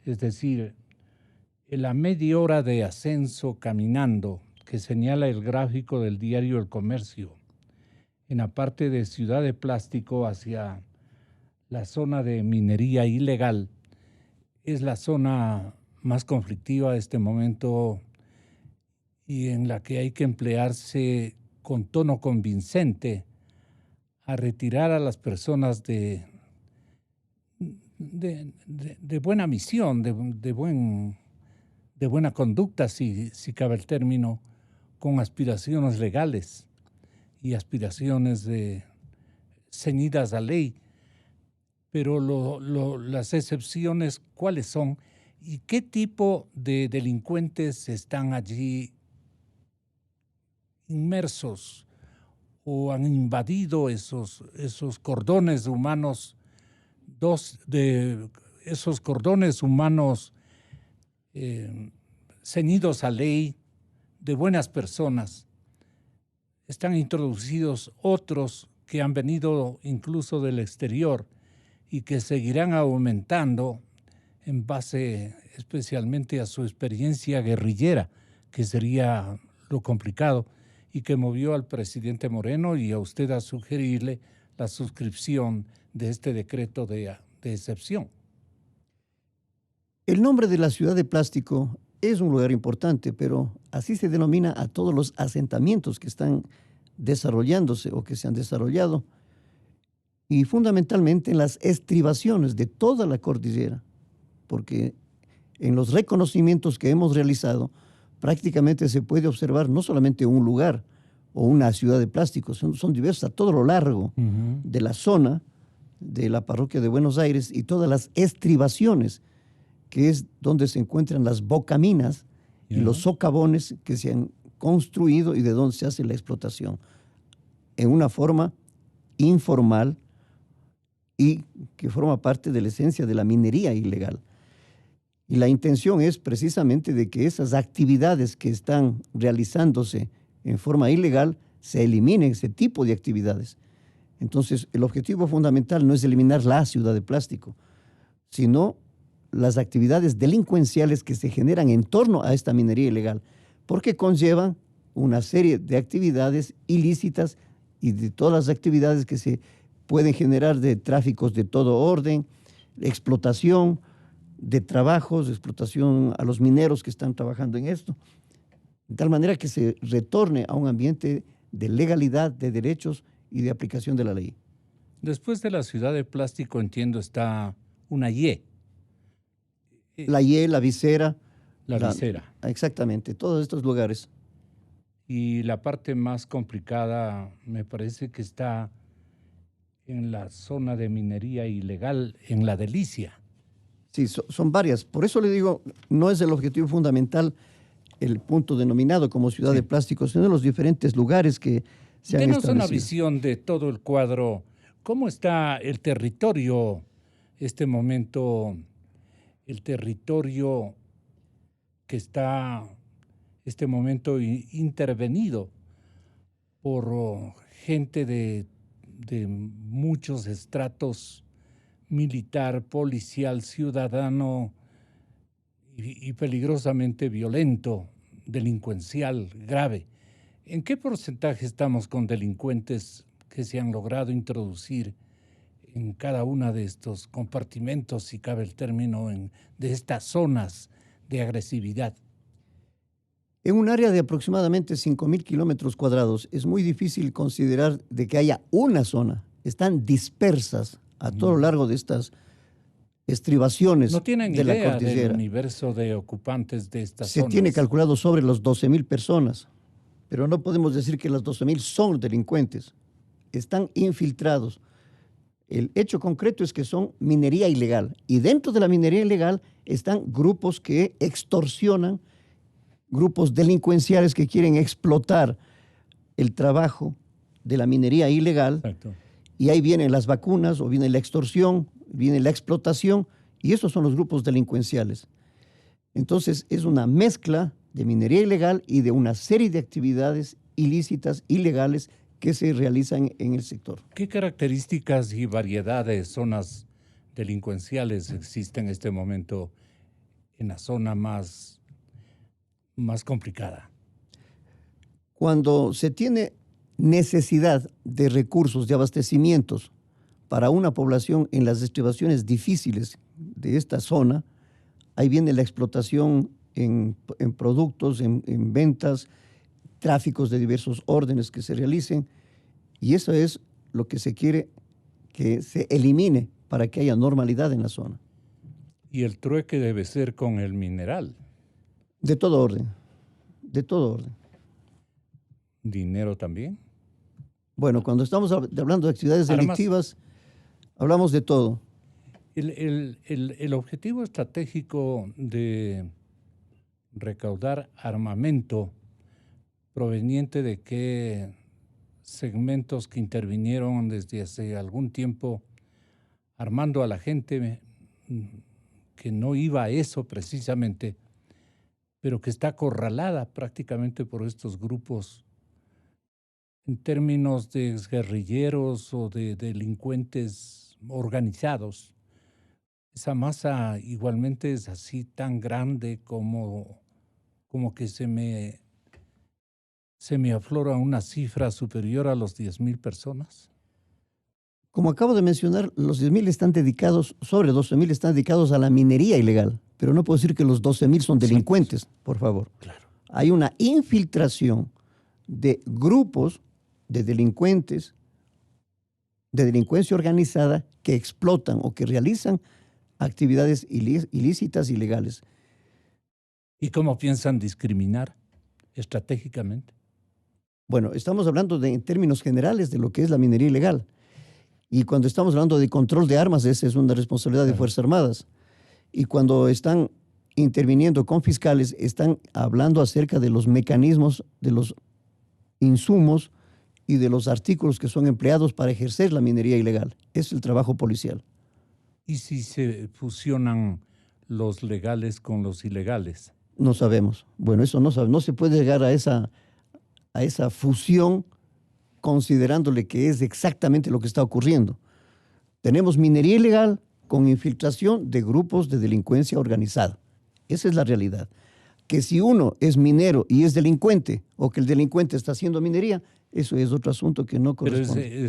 Es decir, en la media hora de ascenso caminando que señala el gráfico del diario El Comercio, en la parte de Ciudad de Plástico hacia la zona de minería ilegal, es la zona más conflictiva de este momento y en la que hay que emplearse con tono convincente a retirar a las personas de buena misión, de buena conducta, si cabe el término, con aspiraciones legales y aspiraciones ceñidas a ley. Pero las excepciones, ¿cuáles son? ¿Y qué tipo de delincuentes están allí inmersos o han invadido esos cordones humanos, esos cordones humanos ceñidos a ley de buenas personas? Están introducidos otros que han venido incluso del exterior y que seguirán aumentando en base especialmente a su experiencia guerrillera, que sería lo complicado, y que movió al presidente Moreno y a usted a sugerirle la suscripción de este decreto de excepción. El nombre de la ciudad de plástico es un lugar importante, pero así se denomina a todos los asentamientos que están desarrollándose o que se han desarrollado, y fundamentalmente en las estribaciones de toda la cordillera, porque en los reconocimientos que hemos realizado prácticamente se puede observar no solamente un lugar o una ciudad de plástico, son diversas a todo lo largo de la zona de la parroquia de Buenos Aires y todas las estribaciones, que es donde se encuentran las bocaminas y los socavones que se han construido y de donde se hace la explotación en una forma informal y que forma parte de la esencia de la minería ilegal. Y la intención es precisamente de que esas actividades que están realizándose en forma ilegal se eliminen, ese tipo de actividades. Entonces, el objetivo fundamental no es eliminar la ciudad de plástico, sino las actividades delincuenciales que se generan en torno a esta minería ilegal, porque conllevan una serie de actividades ilícitas y de todas las actividades que se pueden generar de tráficos de todo orden, explotación de trabajos, explotación a los mineros que están trabajando en esto, de tal manera que se retorne a un ambiente de legalidad, de derechos y de aplicación de la ley. Después de la ciudad de plástico, entiendo, está una Y. La Y, la Visera. La Visera. Exactamente, todos estos lugares. Y la parte más complicada me parece que está en la zona de minería ilegal, en La Delicia. Sí, son varias. Por eso le digo, no es el objetivo fundamental el punto denominado como ciudad de plástico, sino los diferentes lugares que se han establecido. Denos una visión de todo el cuadro. ¿Cómo está el territorio, el territorio que está intervenido por gente de muchos estratos, militar, policial, ciudadano y peligrosamente violento, delincuencial, grave? ¿En qué porcentaje estamos con delincuentes que se han logrado introducir en cada una de estos compartimentos, si cabe el término, de estas zonas de agresividad? En un área de aproximadamente 5.000 kilómetros cuadrados es muy difícil considerar de que haya una zona. Están dispersas a todo lo largo de estas estribaciones no tienen de la idea cordillera. del universo de ocupantes de estas Se zonas. tiene calculado sobre los 12.000 personas, pero no podemos decir que las 12.000 son delincuentes. Están infiltrados. El hecho concreto es que son minería ilegal, y dentro de la minería ilegal están grupos que extorsionan, grupos delincuenciales que quieren explotar el trabajo de la minería ilegal. Exacto. Y ahí vienen las vacunas, o viene la extorsión, viene la explotación, y esos son los grupos delincuenciales. Entonces es una mezcla de minería ilegal y de una serie de actividades ilícitas, ilegales, que se realizan en el sector. ¿Qué características y variedad de zonas delincuenciales existen en este momento en la zona más complicada? Cuando se tiene necesidad de recursos, de abastecimientos para una población en las estribaciones difíciles de esta zona, ahí viene la explotación en productos, en ventas, tráficos de diversos órdenes que se realicen, y eso es lo que se quiere que se elimine para que haya normalidad en la zona. Y el trueque debe ser con el mineral. De todo orden, de todo orden. ¿Dinero también? Bueno, cuando estamos hablando de actividades delictivas, hablamos de todo. El objetivo estratégico de recaudar armamento proveniente de qué segmentos que intervinieron desde hace algún tiempo armando a la gente que no iba a eso precisamente, pero que está acorralada prácticamente por estos grupos en términos de guerrilleros o de delincuentes organizados. Esa masa igualmente es así tan grande como que se me aflora una cifra superior a los 10.000 personas. Como acabo de mencionar, los 10.000 están dedicados, sobre 12.000 están dedicados a la minería ilegal, pero no puedo decir que los 12.000 son delincuentes, sí, por favor. Claro. Hay una infiltración de grupos de delincuentes, de delincuencia organizada, que explotan o que realizan actividades ilícitas, ilegales. ¿Y cómo piensan discriminar estratégicamente? Bueno, estamos hablando en términos generales de lo que es la minería ilegal. Y cuando estamos hablando de control de armas, esa es una responsabilidad de Fuerzas Armadas. Y cuando están interviniendo con fiscales, están hablando acerca de los mecanismos, de los insumos y de los artículos que son empleados para ejercer la minería ilegal. Es el trabajo policial. ¿Y si se fusionan los legales con los ilegales? No sabemos. Bueno, eso no sabemos. No se puede llegar a esa fusión considerándole que es exactamente lo que está ocurriendo. Tenemos minería ilegal con infiltración de grupos de delincuencia organizada. Esa es la realidad. Que si uno es minero y es delincuente, o que el delincuente está haciendo minería, eso es otro asunto que no corresponde. Pero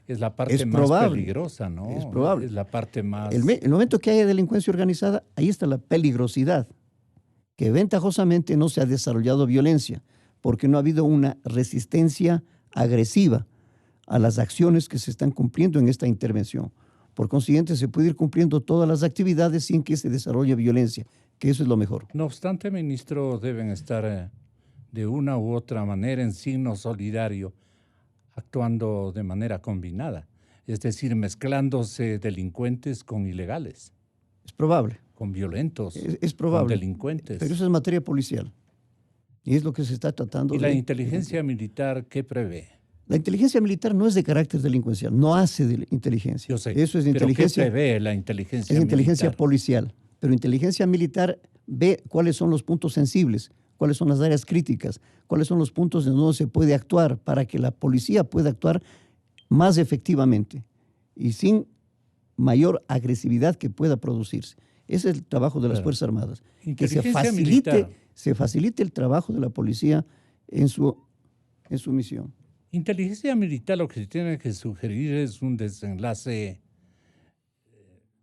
es la parte más peligrosa, ¿no? Es probable. Es la parte más... El momento que haya delincuencia organizada, ahí está la peligrosidad, que ventajosamente no se ha desarrollado violencia, porque no ha habido una resistencia agresiva a las acciones que se están cumpliendo en esta intervención. Por consiguiente, se puede ir cumpliendo todas las actividades sin que se desarrolle violencia, que eso es lo mejor. No obstante, ministro, deben estar de una u otra manera en signo solidario, actuando de manera combinada, es decir, mezclándose delincuentes con ilegales. Es probable. Con violentos. Es probable. Con delincuentes. Pero eso es materia policial. Y es lo que se está tratando. ¿Y la inteligencia militar qué prevé? La inteligencia militar no es de carácter delincuencial, no hace de inteligencia. Yo sé, eso es de pero inteligencia. ¿qué prevé la inteligencia militar? Es inteligencia policial. Pero inteligencia militar ve cuáles son los puntos sensibles, cuáles son las áreas críticas, cuáles son los puntos en donde se puede actuar para que la policía pueda actuar más efectivamente y sin mayor agresividad que pueda producirse. Ese es el trabajo de las Fuerzas Armadas. Que se facilite el trabajo de la policía en su misión. Inteligencia militar lo que se tiene que sugerir es un desenlace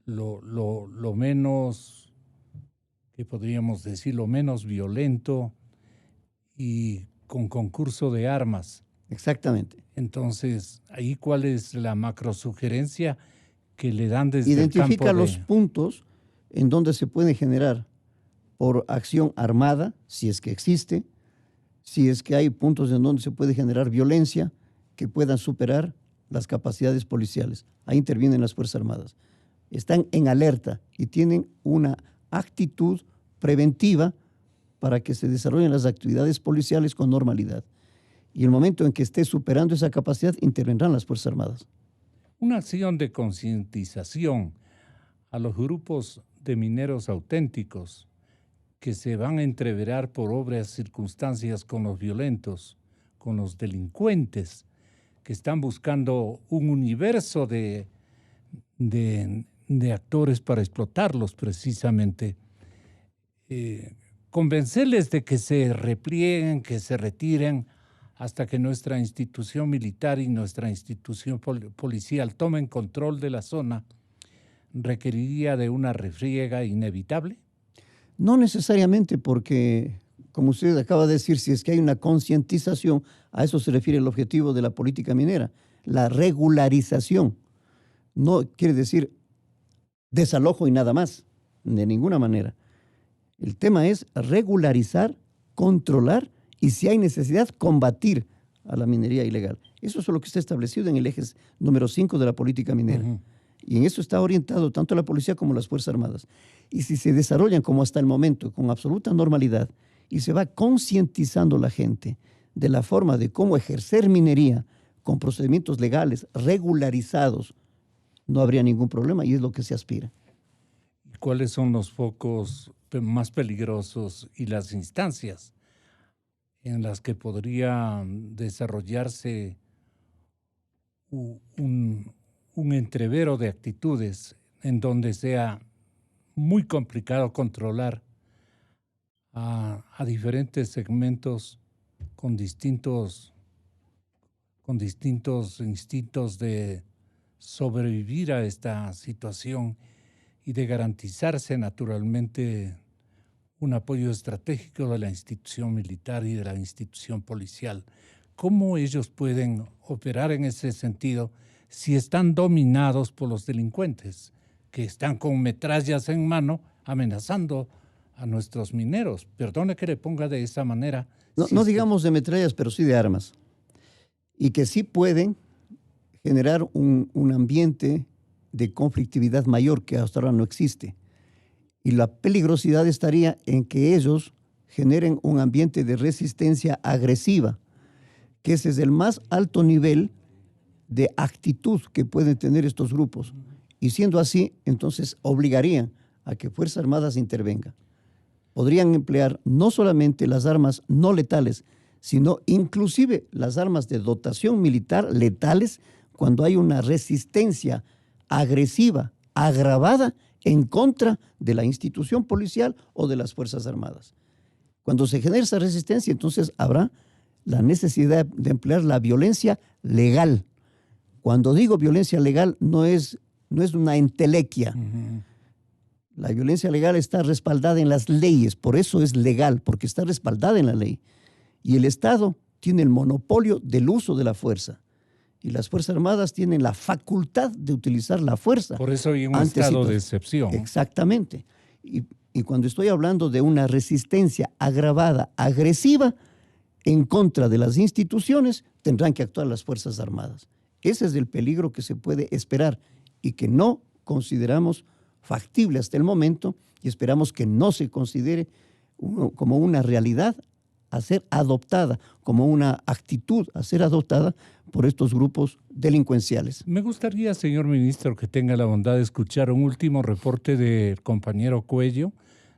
lo menos, ¿qué podríamos decir? Lo menos violento y con concurso de armas. Exactamente. Entonces, ahí ¿cuál es la macrosugerencia que le dan desde Identifica el campo los puntos en donde se puede generar por acción armada, si es que existe, si es que hay puntos en donde se puede generar violencia que puedan superar las capacidades policiales. Ahí intervienen las Fuerzas Armadas. Están en alerta y tienen una actitud preventiva para que se desarrollen las actividades policiales con normalidad. Y el momento en que esté superando esa capacidad, intervendrán las Fuerzas Armadas. Una acción de concientización a los grupos de mineros auténticos que se van a entreverar por obras circunstancias con los violentos, con los delincuentes, que están buscando un universo de actores para explotarlos precisamente. Convencerles de que se replieguen, que se retiren, hasta que nuestra institución militar y nuestra institución policial tomen control de la zona, ¿requeriría de una refriega inevitable? No necesariamente, porque, como usted acaba de decir, si es que hay una concientización, a eso se refiere el objetivo de la política minera, la regularización. No quiere decir desalojo y nada más, de ninguna manera. El tema es regularizar, controlar y, si hay necesidad, combatir a la minería ilegal. Eso es lo que está establecido en el eje número 5 de la política minera. Uh-huh. Y en eso está orientado tanto la policía como las Fuerzas Armadas. Y si se desarrollan como hasta el momento, con absoluta normalidad, y se va concientizando la gente de la forma de cómo ejercer minería con procedimientos legales, regularizados, no habría ningún problema y es lo que se aspira. ¿Cuáles son los focos más peligrosos y las instancias en las que podría desarrollarse un entrevero de actitudes en donde sea muy complicado controlar a diferentes segmentos con distintos instintos de sobrevivir a esta situación y de garantizarse naturalmente un apoyo estratégico de la institución militar y de la institución policial? ¿Cómo ellos pueden operar en ese sentido si están dominados por los delincuentes que están con metrallas en mano amenazando a nuestros mineros? Perdone que le ponga de esa manera. No digamos de metrallas, pero sí de armas. Y que sí pueden generar un ambiente de conflictividad mayor que hasta ahora no existe. Y la peligrosidad estaría en que ellos generen un ambiente de resistencia agresiva, que ese es el más alto nivel de actitud que pueden tener estos grupos. Y siendo así, entonces obligarían a que Fuerzas Armadas intervengan. Podrían emplear no solamente las armas no letales, sino inclusive las armas de dotación militar letales cuando hay una resistencia agresiva, agravada, en contra de la institución policial o de las Fuerzas Armadas. Cuando se genera esa resistencia, entonces habrá la necesidad de emplear la violencia legal. Cuando digo violencia legal, no es una entelequia. Uh-huh. La violencia legal está respaldada en las leyes, por eso es legal, porque está respaldada en la ley. Y el Estado tiene el monopolio del uso de la fuerza. Y las Fuerzas Armadas tienen la facultad de utilizar la fuerza. Por eso hay un estado de excepción. Exactamente. Y cuando estoy hablando de una resistencia agravada, agresiva, en contra de las instituciones, tendrán que actuar las Fuerzas Armadas. Ese es el peligro que se puede esperar y que no consideramos factible hasta el momento y esperamos que no se considere como una realidad a ser adoptada, como una actitud a ser adoptada por estos grupos delincuenciales. Me gustaría, señor ministro, que tenga la bondad de escuchar un último reporte del compañero Cuello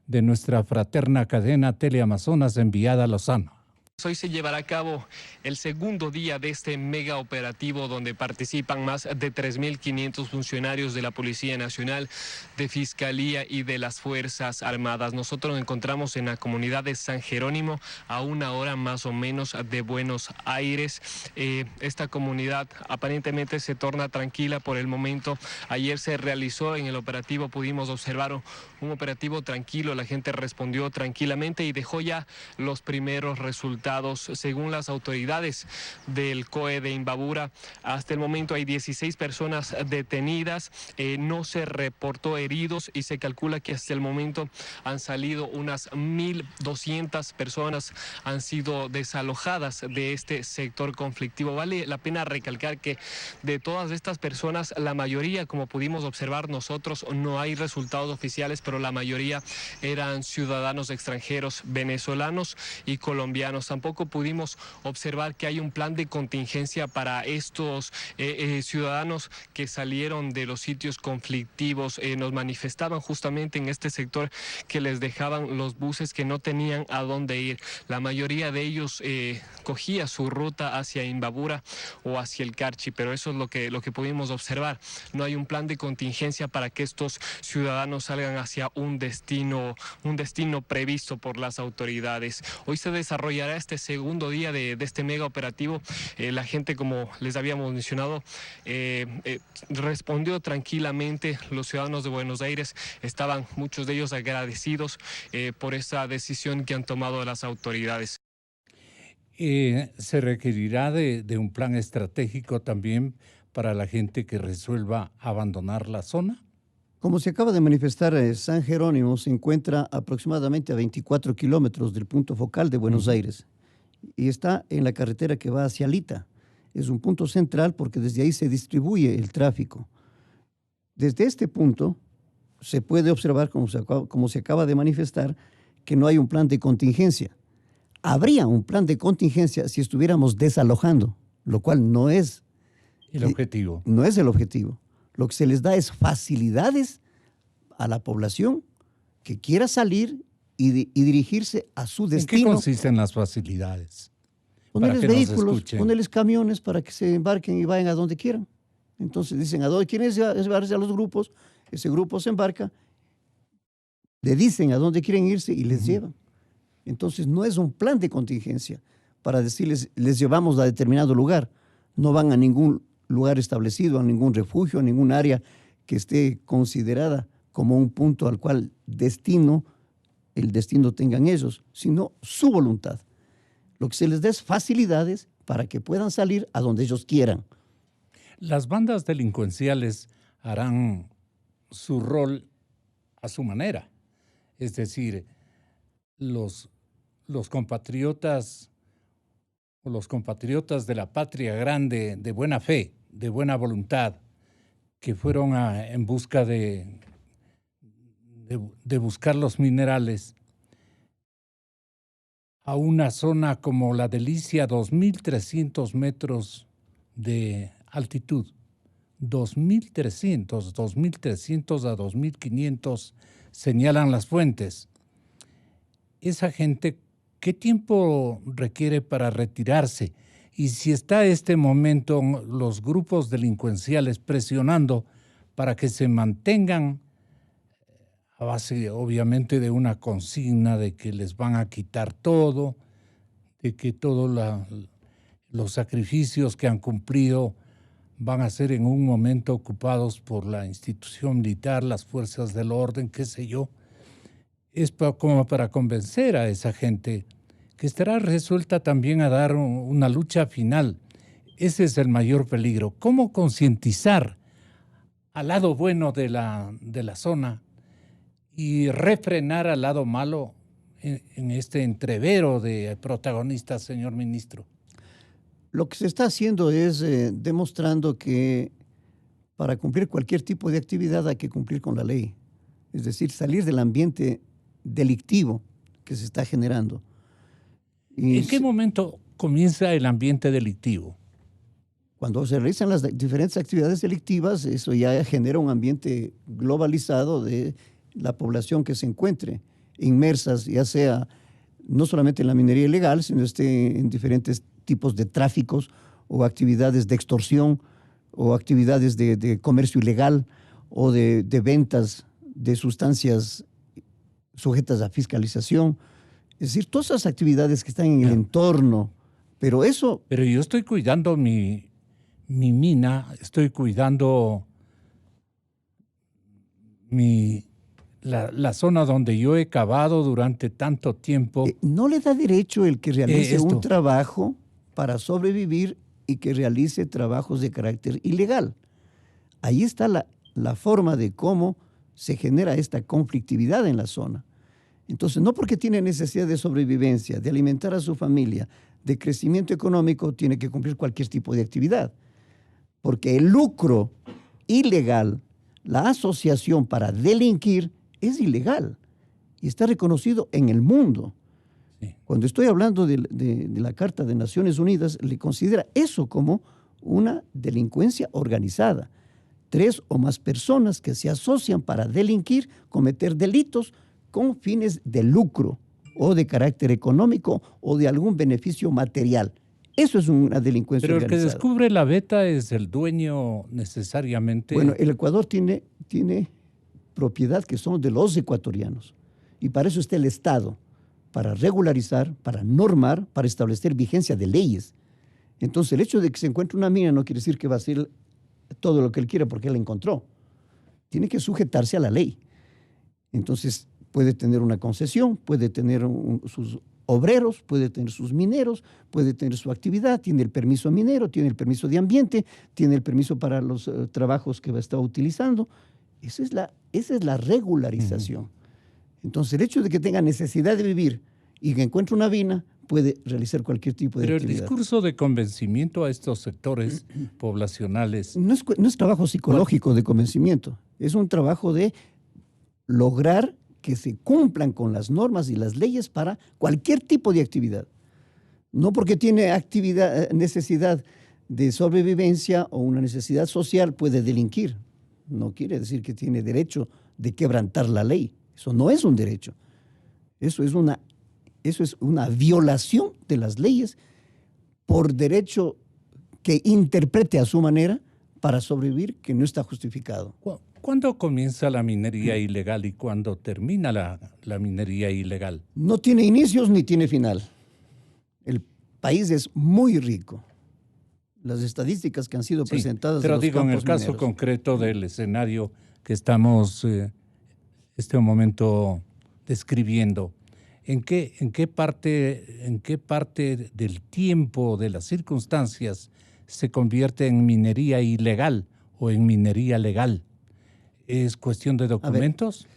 de nuestra fraterna cadena Teleamazonas enviada a Lozano. Hoy se llevará a cabo el segundo día de este mega operativo donde participan más de 3.500 funcionarios de la Policía Nacional, de Fiscalía y de las Fuerzas Armadas. Nosotros nos encontramos en la comunidad de San Jerónimo, a una hora más o menos de Buenos Aires. Esta comunidad aparentemente se torna tranquila por el momento. Ayer se realizó en el operativo, pudimos observar un operativo tranquilo, la gente respondió tranquilamente y dejó ya los primeros resultados imputados. Según las autoridades del COE de Imbabura, hasta el momento hay 16 personas detenidas, no se reportó heridos y se calcula que hasta el momento han salido unas 1.200 personas, han sido desalojadas de este sector conflictivo. Vale la pena recalcar que de todas estas personas, la mayoría, como pudimos observar nosotros, no hay resultados oficiales, pero la mayoría eran ciudadanos extranjeros, venezolanos y colombianos. Tampoco pudimos observar que hay un plan de contingencia para estos ciudadanos que salieron de los sitios conflictivos. Nos manifestaban justamente en este sector que les dejaban los buses que no tenían a dónde ir. La mayoría de ellos cogía su ruta hacia Imbabura o hacia el Carchi, pero eso es lo que pudimos observar. No hay un plan de contingencia para que estos ciudadanos salgan hacia un destino previsto por las autoridades. Hoy se desarrollará este segundo día de este mega operativo. La gente, como les habíamos mencionado, respondió tranquilamente. Los ciudadanos de Buenos Aires estaban, muchos de ellos, agradecidos por esa decisión que han tomado las autoridades. ¿Se requerirá de un plan estratégico también para la gente que resuelva abandonar la zona? Como se acaba de manifestar, San Jerónimo se encuentra aproximadamente a 24 kilómetros del punto focal de Buenos Aires y está en la carretera que va hacia Lita. Es un punto central porque desde ahí se distribuye el tráfico. Desde este punto se puede observar, como se acaba de manifestar, que no hay un plan de contingencia. Habría un plan de contingencia si estuviéramos desalojando, lo cual no es el objetivo. No es el objetivo. Lo que se les da es facilidades a la población que quiera salir y dirigirse a su destino. ¿En qué consisten las facilidades? Ponerles vehículos, ponerles camiones para que se embarquen y vayan a donde quieran. Entonces dicen, ¿a dónde quieren llevarse a los grupos? Ese grupo se embarca, le dicen a dónde quieren irse y les llevan. Entonces no es un plan de contingencia para decirles, les llevamos a determinado lugar. No van a ningún lugar establecido, a ningún refugio, a ningún área que esté considerada como un punto al cual el destino tengan ellos, sino su voluntad. Lo que se les da es facilidades para que puedan salir a donde ellos quieran. Las bandas delincuenciales harán su rol a su manera. Es decir, los compatriotas o los compatriotas de la patria grande, de buena fe, de buena voluntad, que fueron en busca de buscar los minerales a una zona como la Delicia, 2.300 metros de altitud. 2.300 a 2.500 señalan las fuentes. Esa gente, ¿qué tiempo requiere para retirarse? Y si está este momento los grupos delincuenciales presionando para que se mantengan a base, obviamente, de una consigna de que les van a quitar todo, de que todos los sacrificios que han cumplido van a ser en un momento ocupados por la institución militar, las fuerzas del orden, qué sé yo. Es como para convencer a esa gente que estará resuelta también a dar una lucha final. Ese es el mayor peligro. ¿Cómo concientizar al lado bueno de la zona y refrenar al lado malo en este entrevero de protagonistas, señor ministro? Lo que se está haciendo es demostrando que para cumplir cualquier tipo de actividad hay que cumplir con la ley. Es decir, salir del ambiente delictivo que se está generando. ¿En qué momento comienza el ambiente delictivo? Cuando se realizan las diferentes actividades delictivas, eso ya genera un ambiente globalizado de la población que se encuentre inmersas, ya sea no solamente en la minería ilegal, sino en diferentes tipos de tráficos o actividades de extorsión o actividades de comercio ilegal o de ventas de sustancias sujetas a fiscalización. Es decir, todas esas actividades que están en el entorno, pero eso... Pero yo estoy cuidando mi mina, estoy cuidando la zona donde yo he cavado durante tanto tiempo. No le da derecho el que realice un trabajo para sobrevivir y que realice trabajos de carácter ilegal. Ahí está la forma de cómo se genera esta conflictividad en la zona. Entonces, no porque tiene necesidad de sobrevivencia, de alimentar a su familia, de crecimiento económico, tiene que cumplir cualquier tipo de actividad. Porque el lucro ilegal, la asociación para delinquir, es ilegal y está reconocido en el mundo. Sí. Cuando estoy hablando de la Carta de Naciones Unidas, le considera eso como una delincuencia organizada. 3 o más personas que se asocian para delinquir, cometer delitos con fines de lucro o de carácter económico o de algún beneficio material. Eso es una delincuencia organizada. Pero el que descubre la veta es el dueño necesariamente. Bueno, el Ecuador tiene propiedad que son de los ecuatorianos. Y para eso está el Estado, para regularizar, para normar, para establecer vigencia de leyes. Entonces, el hecho de que se encuentre una mina no quiere decir que va a hacer todo lo que él quiera porque él la encontró. Tiene que sujetarse a la ley. Entonces, puede tener una concesión, puede tener sus obreros, puede tener sus mineros, puede tener su actividad, tiene el permiso minero, tiene el permiso de ambiente, tiene el permiso para los trabajos que va a estar utilizando. Esa es la regularización. Entonces, el hecho de que tenga necesidad de vivir y que encuentre una mina, puede realizar cualquier tipo de actividad. Pero el discurso de convencimiento a estos sectores poblacionales... No es trabajo psicológico de convencimiento, es un trabajo de lograr que se cumplan con las normas y las leyes para cualquier tipo de actividad. No porque tiene necesidad de sobrevivencia o una necesidad social puede delinquir. No quiere decir que tiene derecho de quebrantar la ley. Eso no es un derecho. Eso es una violación de las leyes por derecho que interprete a su manera para sobrevivir, que no está justificado. ¿Cuándo comienza la minería ilegal y cuándo termina la minería ilegal? No tiene inicios ni tiene final. El país es muy rico. Las estadísticas que han sido presentadas... Pero digo, en el caso concreto del escenario que estamos este momento describiendo, ¿en qué parte del tiempo, de las circunstancias, se convierte en minería ilegal o en minería legal? ¿Es cuestión de documentos?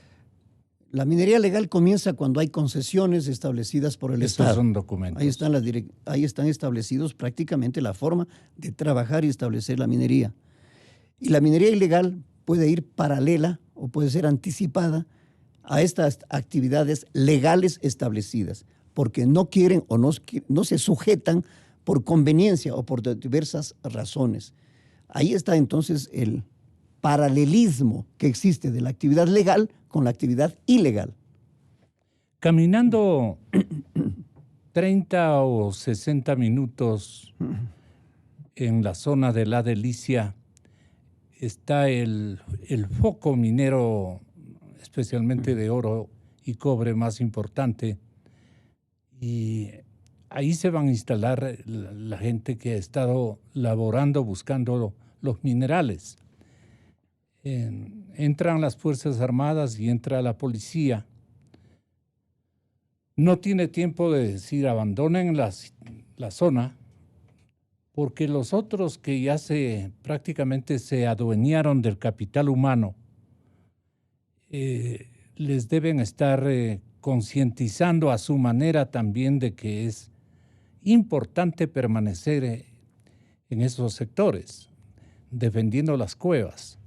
La minería legal comienza cuando hay concesiones establecidas por el Estado. Esos son documentos. Ahí están establecidos prácticamente la forma de trabajar y establecer la minería. Y la minería ilegal puede ir paralela o puede ser anticipada a estas actividades legales establecidas, porque no quieren o no se sujetan por conveniencia o por diversas razones. Ahí está entonces el paralelismo que existe de la actividad legal con la actividad ilegal. Caminando 30 o 60 minutos en la zona de La Delicia está el foco minero, especialmente de oro y cobre más importante, y ahí se van a instalar la gente que ha estado laborando, buscando los minerales. Entran las Fuerzas Armadas y entra la policía. No tiene tiempo de decir abandonen la zona, porque los otros que ya prácticamente se adueñaron del capital humano, les deben estar concientizando a su manera también de que es importante permanecer en esos sectores, defendiendo las cuevas.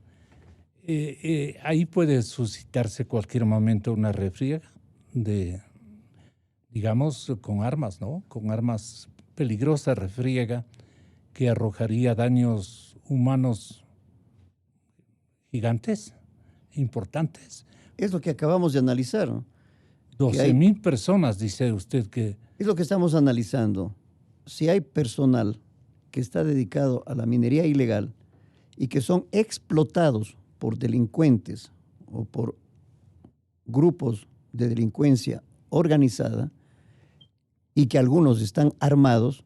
Ahí puede suscitarse cualquier momento una refriega digamos, con armas, ¿no? Con armas peligrosas, refriega, que arrojaría daños humanos gigantes, importantes. Es lo que acabamos de analizar, ¿no? 12,000 personas, dice usted que... Es lo que estamos analizando. Si hay personal que está dedicado a la minería ilegal y que son explotados por delincuentes o por grupos de delincuencia organizada y que algunos están armados,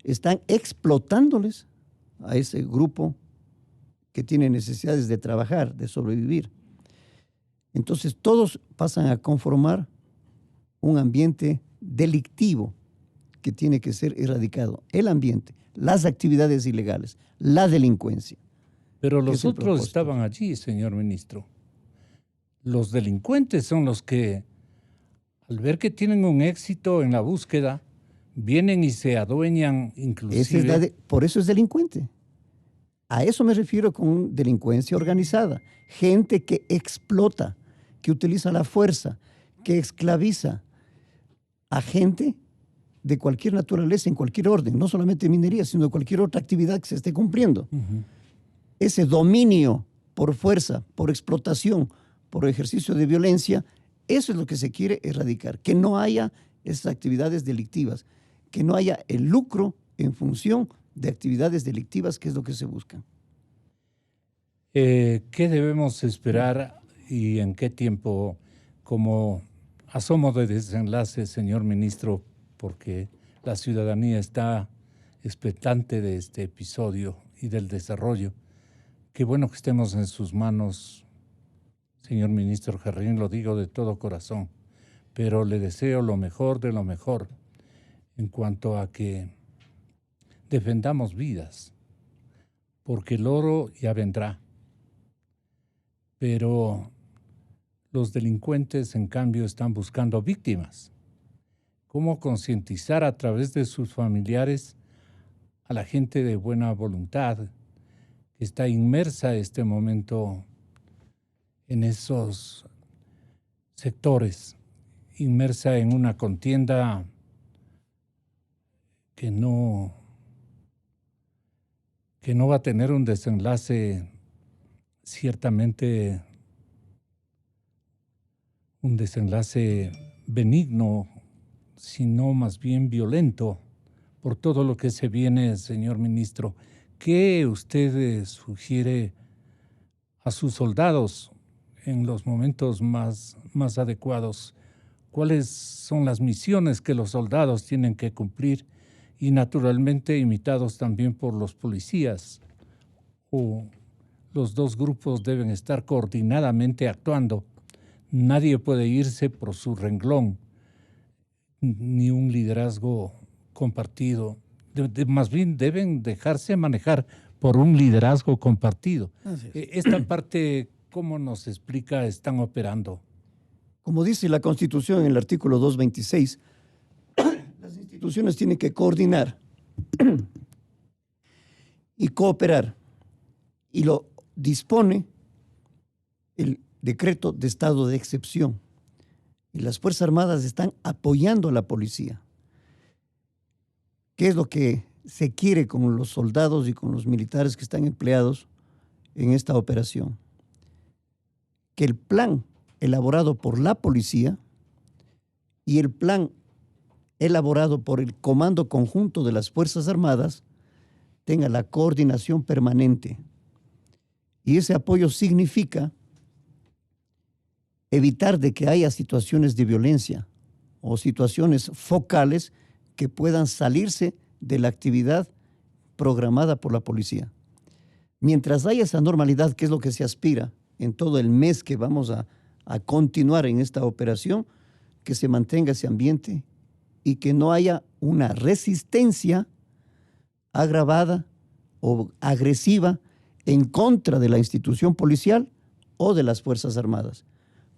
están explotándoles a ese grupo que tiene necesidades de trabajar, de sobrevivir. Entonces todos pasan a conformar un ambiente delictivo que tiene que ser erradicado. El ambiente, las actividades ilegales, la delincuencia. Pero los otros estaban allí, señor ministro. Los delincuentes son los que, al ver que tienen un éxito en la búsqueda, vienen y se adueñan inclusive. Por eso es delincuente. A eso me refiero con delincuencia organizada. Gente que explota, que utiliza la fuerza, que esclaviza a gente de cualquier naturaleza, en cualquier orden, no solamente minería, sino de cualquier otra actividad que se esté cumpliendo. Ese dominio por fuerza, por explotación, por ejercicio de violencia, eso es lo que se quiere erradicar, que no haya esas actividades delictivas, que no haya el lucro en función de actividades delictivas, que es lo que se busca. ¿Qué debemos esperar y en qué tiempo, como asomo de desenlace, señor ministro, porque la ciudadanía está expectante de este episodio y del desarrollo? Qué bueno que estemos en sus manos, señor ministro Jarrín, lo digo de todo corazón, pero le deseo lo mejor de lo mejor en cuanto a que defendamos vidas, porque el oro ya vendrá. Pero los delincuentes, en cambio, están buscando víctimas. ¿Cómo concientizar a través de sus familiares a la gente de buena voluntad que está inmersa en este momento en esos sectores, inmersa en una contienda que no va a tener un desenlace ciertamente, un desenlace benigno, sino más bien violento por todo lo que se viene, señor ministro? ¿Qué usted sugiere a sus soldados en los momentos más adecuados? ¿Cuáles son las misiones que los soldados tienen que cumplir? Y naturalmente imitados también por los policías. ¿O los dos grupos deben estar coordinadamente actuando? Nadie puede irse por su renglón, ni un liderazgo compartido. Más bien deben dejarse manejar por un liderazgo compartido. Esta parte, ¿cómo nos explica están operando? Como dice la Constitución en el artículo 226, las instituciones tienen que coordinar y cooperar, y lo dispone el decreto de estado de excepción. Y las Fuerzas Armadas están apoyando a la policía. ¿Qué es lo que se quiere con los soldados y con los militares que están empleados en esta operación? Que el plan elaborado por la policía y el plan elaborado por el Comando Conjunto de las Fuerzas Armadas tenga la coordinación permanente. Y ese apoyo significa evitar de que haya situaciones de violencia o situaciones focales que puedan salirse de la actividad programada por la policía. Mientras haya esa normalidad, que es lo que se aspira en todo el mes que vamos a continuar en esta operación, que se mantenga ese ambiente y que no haya una resistencia agravada o agresiva en contra de la institución policial o de las Fuerzas Armadas.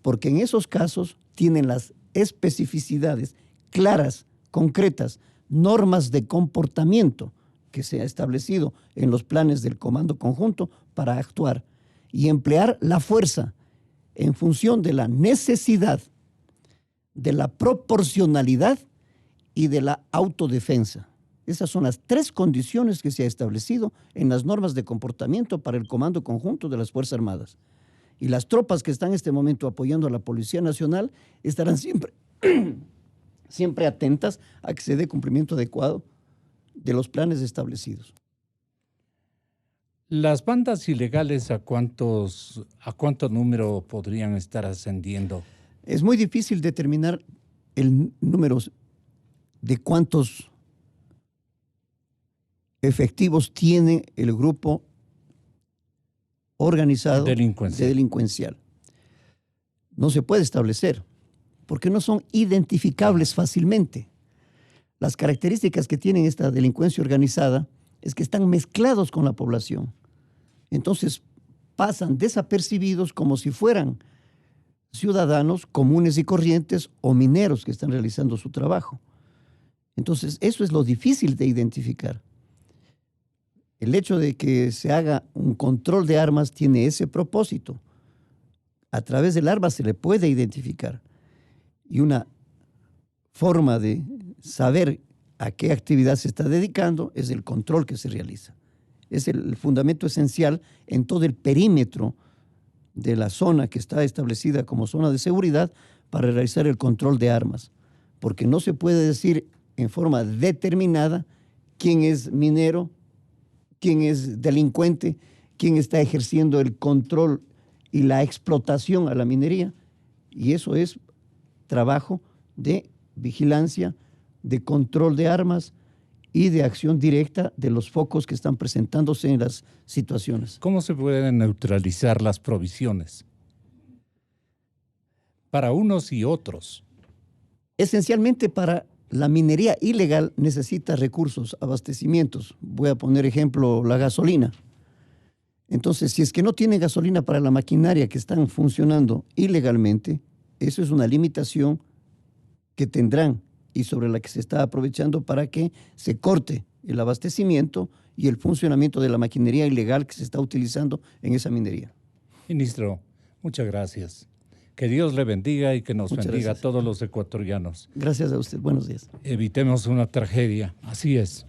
Porque en esos casos tienen las especificidades claras, concretas, normas de comportamiento que se ha establecido en los planes del Comando Conjunto para actuar y emplear la fuerza en función de la necesidad, de la proporcionalidad y de la autodefensa. Esas son las tres condiciones que se ha establecido en las normas de comportamiento para el Comando Conjunto de las Fuerzas Armadas. Y las tropas que están en este momento apoyando a la Policía Nacional estarán siempre atentas a que se dé cumplimiento adecuado de los planes establecidos. ¿Las bandas ilegales a cuánto número podrían estar ascendiendo? Es muy difícil determinar el número de cuántos efectivos tiene el grupo organizado delincuencial. no se puede establecer, porque no son identificables fácilmente. Las características que tienen esta delincuencia organizada es que están mezclados con la población. Entonces pasan desapercibidos como si fueran ciudadanos comunes y corrientes o mineros que están realizando su trabajo. Entonces eso es lo difícil de identificar. El hecho de que se haga un control de armas tiene ese propósito. A través del arma se le puede identificar. Y una forma de saber a qué actividad se está dedicando es el control que se realiza. Es el fundamento esencial en todo el perímetro de la zona que está establecida como zona de seguridad para realizar el control de armas. Porque no se puede decir en forma determinada quién es minero, quién es delincuente, quién está ejerciendo el control y la explotación a la minería. Y eso es trabajo de vigilancia, de control de armas y de acción directa de los focos que están presentándose en las situaciones. ¿Cómo se pueden neutralizar las provisiones para unos y otros? Esencialmente para la minería ilegal necesita recursos, abastecimientos. Voy a poner ejemplo la gasolina. Entonces, si es que no tiene gasolina para la maquinaria que están funcionando ilegalmente, eso es una limitación que tendrán y sobre la que se está aprovechando para que se corte el abastecimiento y el funcionamiento de la maquinaria ilegal que se está utilizando en esa minería. Ministro, muchas gracias. Que Dios le bendiga y que nos Muchas bendiga gracias. a todos los ecuatorianos. Gracias a usted. Buenos días. Evitemos una tragedia. Así es.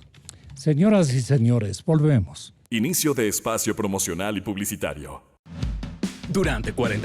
Señoras y señores, volvemos. Inicio de espacio promocional y publicitario. Durante 40